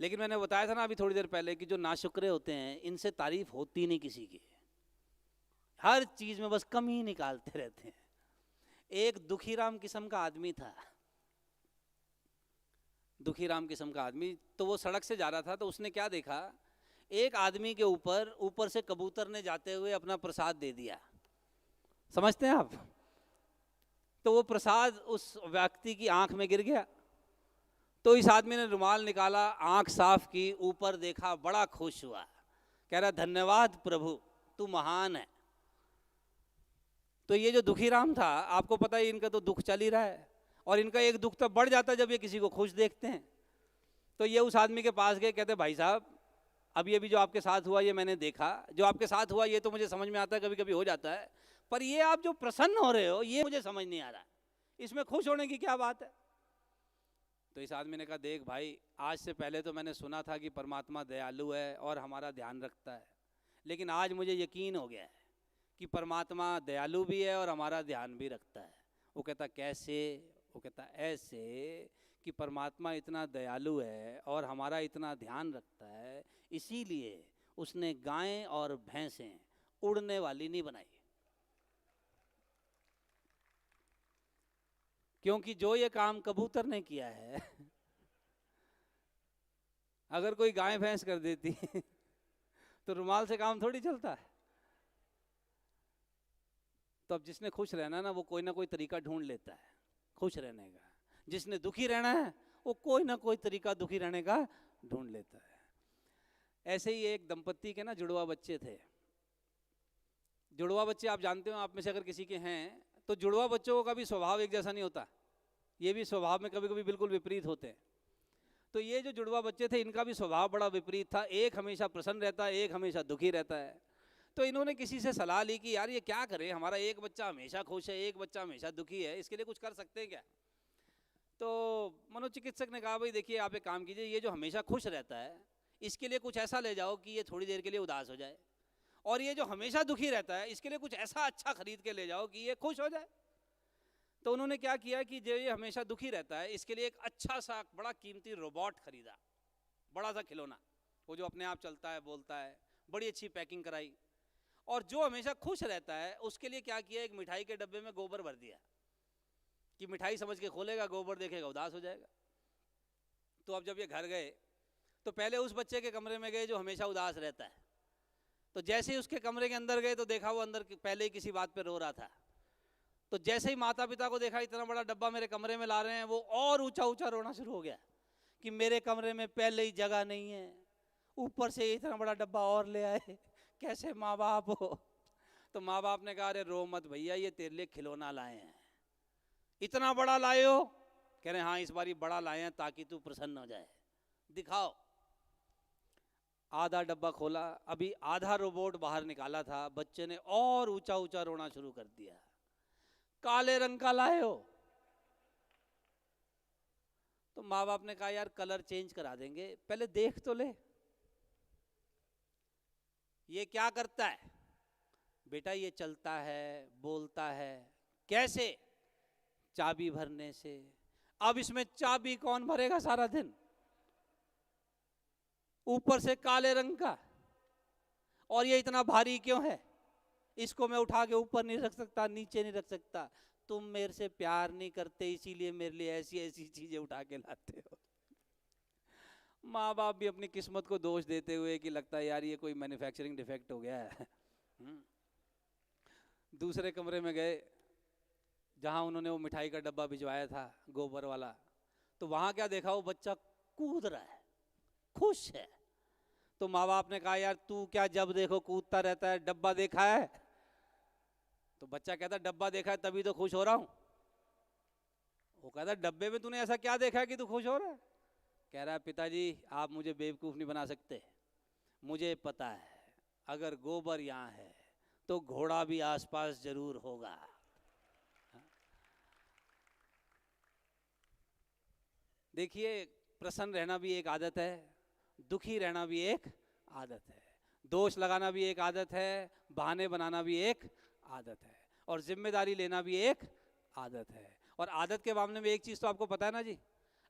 लेकिन मैंने बताया था ना अभी थोड़ी देर पहले कि जो नाशुक्रे होते हैं इनसे तारीफ होती नहीं किसी की, हर चीज़ में बस कमी ही निकालते रहते हैं। एक दुखीराम किस्म का आदमी था, दुखीराम किस्म का आदमी। तो वो सड़क से जा रहा था, तो उसने क्या देखा, एक आदमी के ऊपर से कबूतर ने जाते हुए अपना प्रसाद दे दिया। समझते हैं आप? तो वो प्रसाद उस व्यक्ति की आंख में गिर गया। तो इस आदमी ने रुमाल निकाला, आंख साफ की, ऊपर देखा, बड़ा खुश हुआ, कह रहा धन्यवाद प्रभु, तू महान है। तो ये जो दुखीराम था, आपको पता है इनका तो दुख चल ही रहा है, और इनका एक दुख तब बढ़ जाता है जब ये किसी को खुश देखते हैं। तो ये उस आदमी के पास गए, कहते भाई साहब अब ये भी जो आपके साथ हुआ ये मैंने देखा, जो आपके साथ हुआ ये तो मुझे समझ में आता है, कभी कभी हो जाता है, पर ये आप जो प्रसन्न हो रहे हो ये मुझे समझ नहीं आ रहा, इसमें खुश होने की क्या बात है? तो इस आदमी ने कहा देख भाई, आज से पहले तो मैंने सुना था कि परमात्मा दयालु है और हमारा ध्यान रखता है, लेकिन आज मुझे यकीन हो गया है कि परमात्मा दयालु भी है और हमारा ध्यान भी रखता है। वो कहता कैसे? वो कहता ऐसे कि परमात्मा इतना दयालु है और हमारा इतना ध्यान रखता है, इसीलिए उसने गायें और भैंसें उड़ने वाली नहीं बनाई। क्योंकि जो ये काम कबूतर ने किया है अगर कोई गाय भैंस कर देती तो रुमाल से काम थोड़ी चलता है। तो अब जिसने खुश रहना ना वो कोई ना कोई तरीका ढूंढ लेता है खुश रहने का, जिसने दुखी रहना है वो कोई ना कोई तरीका दुखी रहने का ढूंढ लेता है। ऐसे ही एक दंपत्ति के ना जुड़वा बच्चे थे। जुड़वा बच्चे आप जानते हो, आप में से अगर किसी के हैं तो जुड़वा बच्चों का भी स्वभाव एक जैसा नहीं होता, ये भी स्वभाव में कभी कभी बिल्कुल विपरीत होते हैं। तो ये जो जुड़वा बच्चे थे इनका भी स्वभाव बड़ा विपरीत था, एक हमेशा प्रसन्न रहता है, एक हमेशा दुखी रहता है। तो इन्होंने किसी से सलाह ली कि यार ये क्या करें, हमारा एक बच्चा हमेशा खुश है, एक बच्चा हमेशा दुखी है, इसके लिए कुछ कर सकते हैं क्या? तो मनोचिकित्सक ने कहा भाई देखिए आप एक काम कीजिए, ये जो हमेशा खुश रहता है इसके लिए कुछ ऐसा ले जाओ कि ये थोड़ी देर के लिए उदास हो जाए, और ये जो हमेशा दुखी रहता है इसके लिए कुछ ऐसा अच्छा खरीद के ले जाओ कि ये खुश हो जाए। तो उन्होंने क्या किया कि जो ये हमेशा दुखी रहता है इसके लिए एक अच्छा सा बड़ा कीमती रोबोट खरीदा, बड़ा सा खिलौना, वो जो अपने आप चलता है बोलता है, बड़ी अच्छी पैकिंग कराई। और जो हमेशा खुश रहता है उसके लिए क्या किया, एक मिठाई के डब्बे में गोबर भर दिया कि मिठाई समझ के खोलेगा, गोबर देखेगा उदास हो जाएगा। तो अब जब ये घर गए तो पहले उस बच्चे के कमरे में गए जो हमेशा उदास रहता है। तो जैसे ही उसके कमरे के अंदर गए तो देखा वो अंदर पहले ही किसी बात पे रो रहा था। तो जैसे ही माता पिता को देखा इतना बड़ा डब्बा मेरे कमरे में ला रहे हैं, वो और ऊंचा ऊंचा रोना शुरू हो गया कि मेरे कमरे में पहले ही जगह नहीं है, ऊपर से इतना बड़ा डब्बा और ले आए, कैसे माँ बाप हो। तो माँ बाप ने कहा अरे रो मत भैया, ये तेरे लिए खिलौना लाए हैं। इतना बड़ा लाए हो? कह रहे हाँ इस बार बड़ा लाए हैं ताकि तू प्रसन्न हो जाए, दिखाओ। आधा डब्बा खोला, अभी आधा रोबोट बाहर निकाला था, बच्चे ने और ऊंचा ऊंचा रोना शुरू कर दिया। काले रंग का लाए हो? तो माँ बाप ने कहा यार कलर चेंज करा देंगे, पहले देख तो ले ये क्या करता है। बेटा ये चलता है, बोलता है। कैसे? चाबी भरने से। अब इसमें चाबी कौन भरेगा सारा दिन? ऊपर से काले रंग का, और ये इतना भारी क्यों है? इसको मैं उठा के ऊपर नहीं रख सकता, नीचे नहीं रख सकता। तुम मेरे से प्यार नहीं करते, इसीलिए मेरे लिए ऐसी ऐसी चीजें उठा के लाते हो। माँ बाप भी अपनी किस्मत को दोष देते हुए कि लगता है यार ये कोई मैन्युफैक्चरिंग डिफेक्ट हो गया है। दूसरे कमरे में गए जहां उन्होंने वो मिठाई का डब्बा भिजवाया था गोबर वाला, तो वहां क्या देखा, वो बच्चा कूद रहा है, खुश है। तो माँ बाप ने कहा यार तू क्या जब देखो कूदता रहता है, डब्बा देखा है? तो बच्चा कहता डब्बा देखा है तभी तो खुश हो रहा हूं। वो कहता डब्बे में तूने ऐसा क्या देखा है कि तू खुश हो रहा है? कह रहा है पिताजी आप मुझे बेवकूफ नहीं बना सकते, मुझे पता है अगर गोबर यहाँ है तो घोड़ा भी आसपास जरूर होगा। देखिए प्रसन्न रहना भी एक आदत है, दुखी रहना भी एक आदत है, दोष लगाना भी एक आदत है, बहाने बनाना भी एक आदत है, और जिम्मेदारी लेना भी एक आदत है। और आदत के मामले में एक चीज तो आपको पता है ना जी,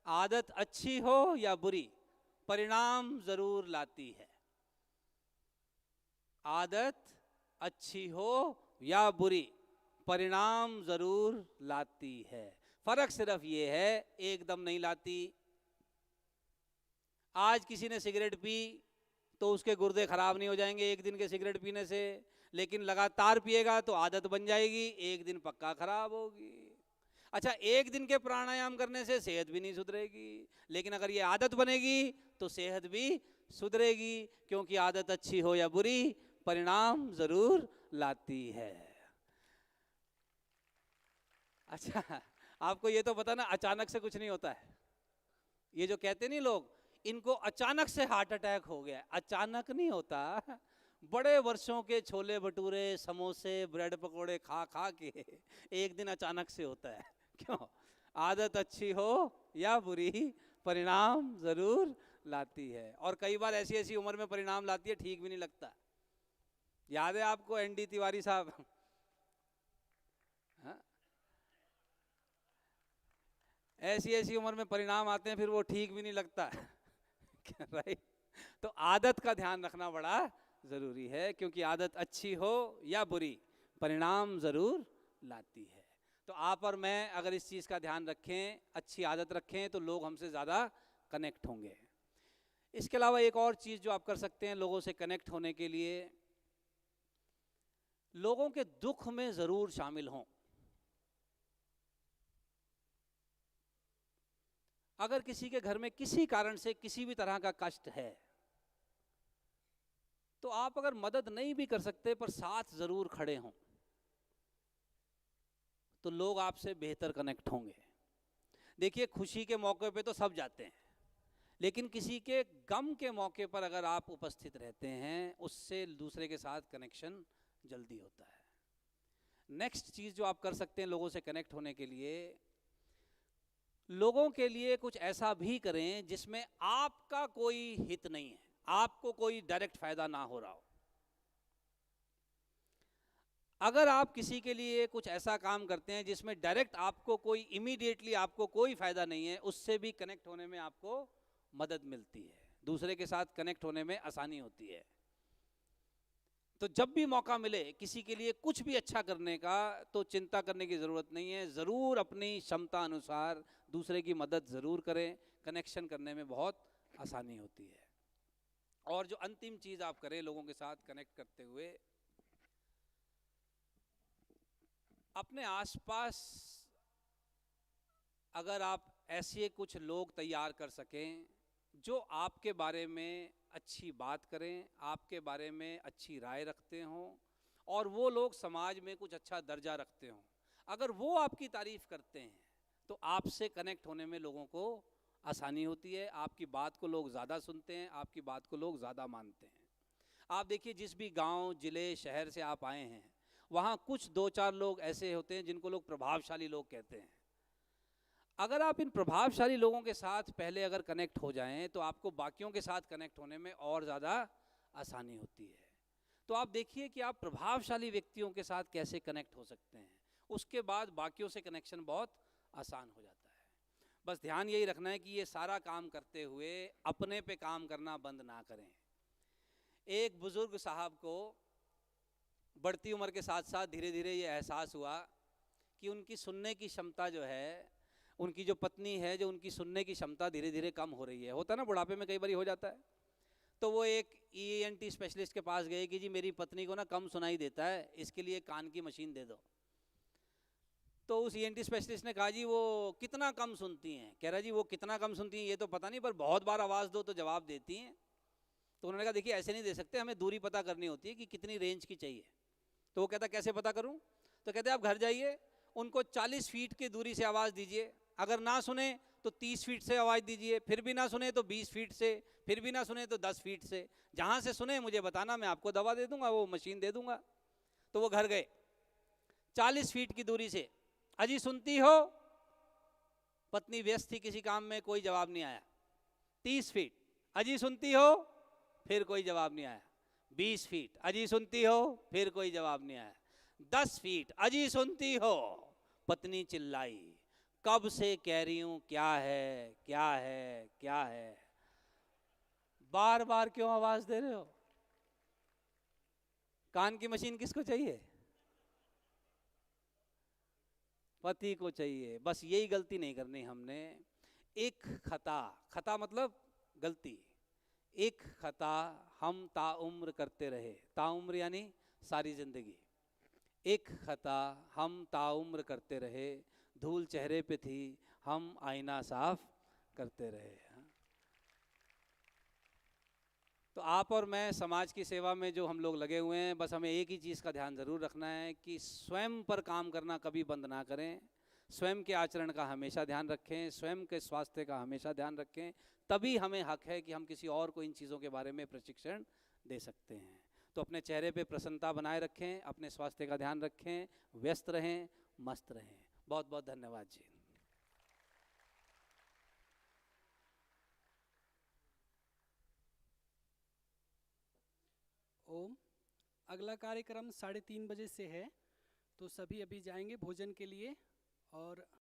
आदत अच्छी हो या बुरी परिणाम जरूर लाती है। आदत अच्छी हो या बुरी परिणाम जरूर लाती है। फर्क सिर्फ ये है एकदम नहीं लाती। आज किसी ने सिगरेट पी तो उसके गुर्दे खराब नहीं हो जाएंगे एक दिन के सिगरेट पीने से, लेकिन लगातार पिएगा तो आदत बन जाएगी, एक दिन पक्का खराब होगी। अच्छा एक दिन के प्राणायाम करने से सेहत भी नहीं सुधरेगी, लेकिन अगर ये आदत बनेगी तो सेहत भी सुधरेगी, क्योंकि आदत अच्छी हो या बुरी परिणाम जरूर लाती है। अच्छा आपको ये तो पता ना अचानक से कुछ नहीं होता है। ये जो कहते नहीं लोग इनको अचानक से हार्ट अटैक हो गया, अचानक नहीं होता। बड़े वर्षों के छोले भटूरे समोसे ब्रेड पकोड़े खा खा के एक दिन अचानक से होता है। क्यों? आदत अच्छी हो या बुरी परिणाम जरूर लाती है, और कई बार ऐसी ऐसी उम्र में परिणाम लाती है ठीक भी नहीं लगता। याद है आपको एनडी तिवारी साहब? हाँ? ऐसी ऐसी उम्र में परिणाम आते हैं फिर वो ठीक भी नहीं लगता। राइट? तो आदत का ध्यान रखना बड़ा जरूरी है, क्योंकि आदत अच्छी हो या बुरी परिणाम जरूर लाती है। तो आप और मैं अगर इस चीज का ध्यान रखें, अच्छी आदत रखें, तो लोग हमसे ज्यादा कनेक्ट होंगे। इसके अलावा एक और चीज जो आप कर सकते हैं लोगों से कनेक्ट होने के लिए, लोगों के दुख में जरूर शामिल हों। अगर किसी के घर में किसी कारण से किसी भी तरह का कष्ट है, तो आप अगर मदद नहीं भी कर सकते पर साथ जरूर खड़े हों, तो लोग आपसे बेहतर कनेक्ट होंगे। देखिए खुशी के मौके पे तो सब जाते हैं, लेकिन किसी के गम के मौके पर अगर आप उपस्थित रहते हैं, उससे दूसरे के साथ कनेक्शन जल्दी होता है। नेक्स्ट चीज जो आप कर सकते हैं लोगों से कनेक्ट होने के लिए, लोगों के लिए कुछ ऐसा भी करें जिसमें आपका कोई हित नहीं है, आपको कोई डायरेक्ट फायदा ना हो रहा हो। अगर आप किसी के लिए कुछ ऐसा काम करते हैं जिसमें डायरेक्ट आपको कोई इमीडिएटली आपको कोई फायदा नहीं है, उससे भी कनेक्ट होने में आपको मदद मिलती है, दूसरे के साथ कनेक्ट होने में आसानी होती है। तो जब भी मौका मिले किसी के लिए कुछ भी अच्छा करने का, तो चिंता करने की जरूरत नहीं है, जरूर अपनी क्षमता अनुसार दूसरे की मदद जरूर करें, कनेक्शन करने में बहुत आसानी होती है। और जो अंतिम चीज आप करें लोगों के साथ कनेक्ट करते हुए, अपने आसपास अगर आप ऐसे कुछ लोग तैयार कर सकें जो आपके बारे में अच्छी बात करें, आपके बारे में अच्छी राय रखते हों, और वो लोग समाज में कुछ अच्छा दर्जा रखते हों, अगर वो आपकी तारीफ करते हैं तो आपसे कनेक्ट होने में लोगों को आसानी होती है, आपकी बात को लोग ज़्यादा सुनते हैं, आपकी बात को लोग ज़्यादा मानते हैं। आप देखिए जिस भी गांव, जिले, शहर से आप आए हैं, वहाँ कुछ 2-4 लोग ऐसे होते हैं जिनको लोग प्रभावशाली लोग कहते हैं। अगर आप इन प्रभावशाली लोगों के साथ पहले अगर कनेक्ट हो जाएं तो आपको बाकियों के साथ कनेक्ट होने में और ज़्यादा आसानी होती है। तो आप देखिए कि आप प्रभावशाली व्यक्तियों के साथ कैसे कनेक्ट हो सकते हैं, उसके बाद बाकियों से कनेक्शन बहुत आसान हो जाता है। बस ध्यान यही रखना है कि ये सारा काम करते हुए अपने पे काम करना बंद ना करें। एक बुजुर्ग साहब को बढ़ती उम्र के साथ साथ धीरे धीरे ये एहसास हुआ कि उनकी सुनने की क्षमता जो है, उनकी जो पत्नी है, जो उनकी सुनने की क्षमता धीरे धीरे कम हो रही है। होता है ना, बुढ़ापे में कई बार हो जाता है। तो वो एक ENT स्पेशलिस्ट के पास गए कि जी मेरी पत्नी को ना कम सुनाई देता है, इसके लिए कान की मशीन दे दो। तो उस ENT स्पेशलिस्ट ने कहा जी वो कितना कम सुनती हैं? कह रहा जी वो कितना कम सुनती हैं ये तो पता नहीं, पर बहुत बार आवाज़ दो तो जवाब देती हैं। तो उन्होंने कहा देखिए ऐसे नहीं दे सकते, हमें दूरी पता करनी होती है कि कितनी रेंज की चाहिए। तो वो कहता कैसे पता करूं? तो कहते आप घर जाइए, उनको 40 फीट की दूरी से आवाज़ दीजिए, अगर ना सुने तो 30 फीट से आवाज़ दीजिए, फिर भी ना सुने तो 20 फीट से, फिर भी ना सुने तो 10 फीट से, जहाँ से सुने मुझे बताना, मैं आपको दवा दे दूंगा, वो मशीन दे दूंगा। तो वो घर गए, 40 फीट की दूरी से, अजी सुनती हो? पत्नी व्यस्त थी किसी काम में, कोई जवाब नहीं आया। 30 फीट, अजी सुनती हो? फिर कोई जवाब नहीं आया। 20 फीट, अजी सुनती हो? फिर कोई जवाब नहीं आया। 10 फीट, अजी सुनती हो? पत्नी चिल्लाई, कब से कह रही हूं क्या है क्या है क्या है, बार बार क्यों आवाज दे रहे हो? कान की मशीन किसको चाहिए? पति को चाहिए। बस यही गलती नहीं करनी हमने। एक खता, खता मतलब गलती, एक खता हम ताउम्र करते रहे, ताउम्र यानी सारी जिंदगी। एक खता हम ताउम्र करते रहे, धूल चेहरे पे थी हम आईना साफ करते रहे। तो आप और मैं समाज की सेवा में जो हम लोग लगे हुए हैं, बस हमें एक ही चीज़ का ध्यान ज़रूर रखना है कि स्वयं पर काम करना कभी बंद ना करें, स्वयं के आचरण का हमेशा ध्यान रखें, स्वयं के स्वास्थ्य का हमेशा ध्यान रखें। तभी हमें हक है कि हम किसी और को इन चीज़ों के बारे में प्रशिक्षण दे सकते हैं। तो अपने चेहरे पे प्रसन्नता बनाए रखें, अपने स्वास्थ्य का ध्यान रखें, व्यस्त रहें, मस्त रहें। बहुत बहुत धन्यवाद जी।
ओम। अगला कार्यक्रम 3:30 बजे से है, तो सभी अभी जाएंगे भोजन के लिए। और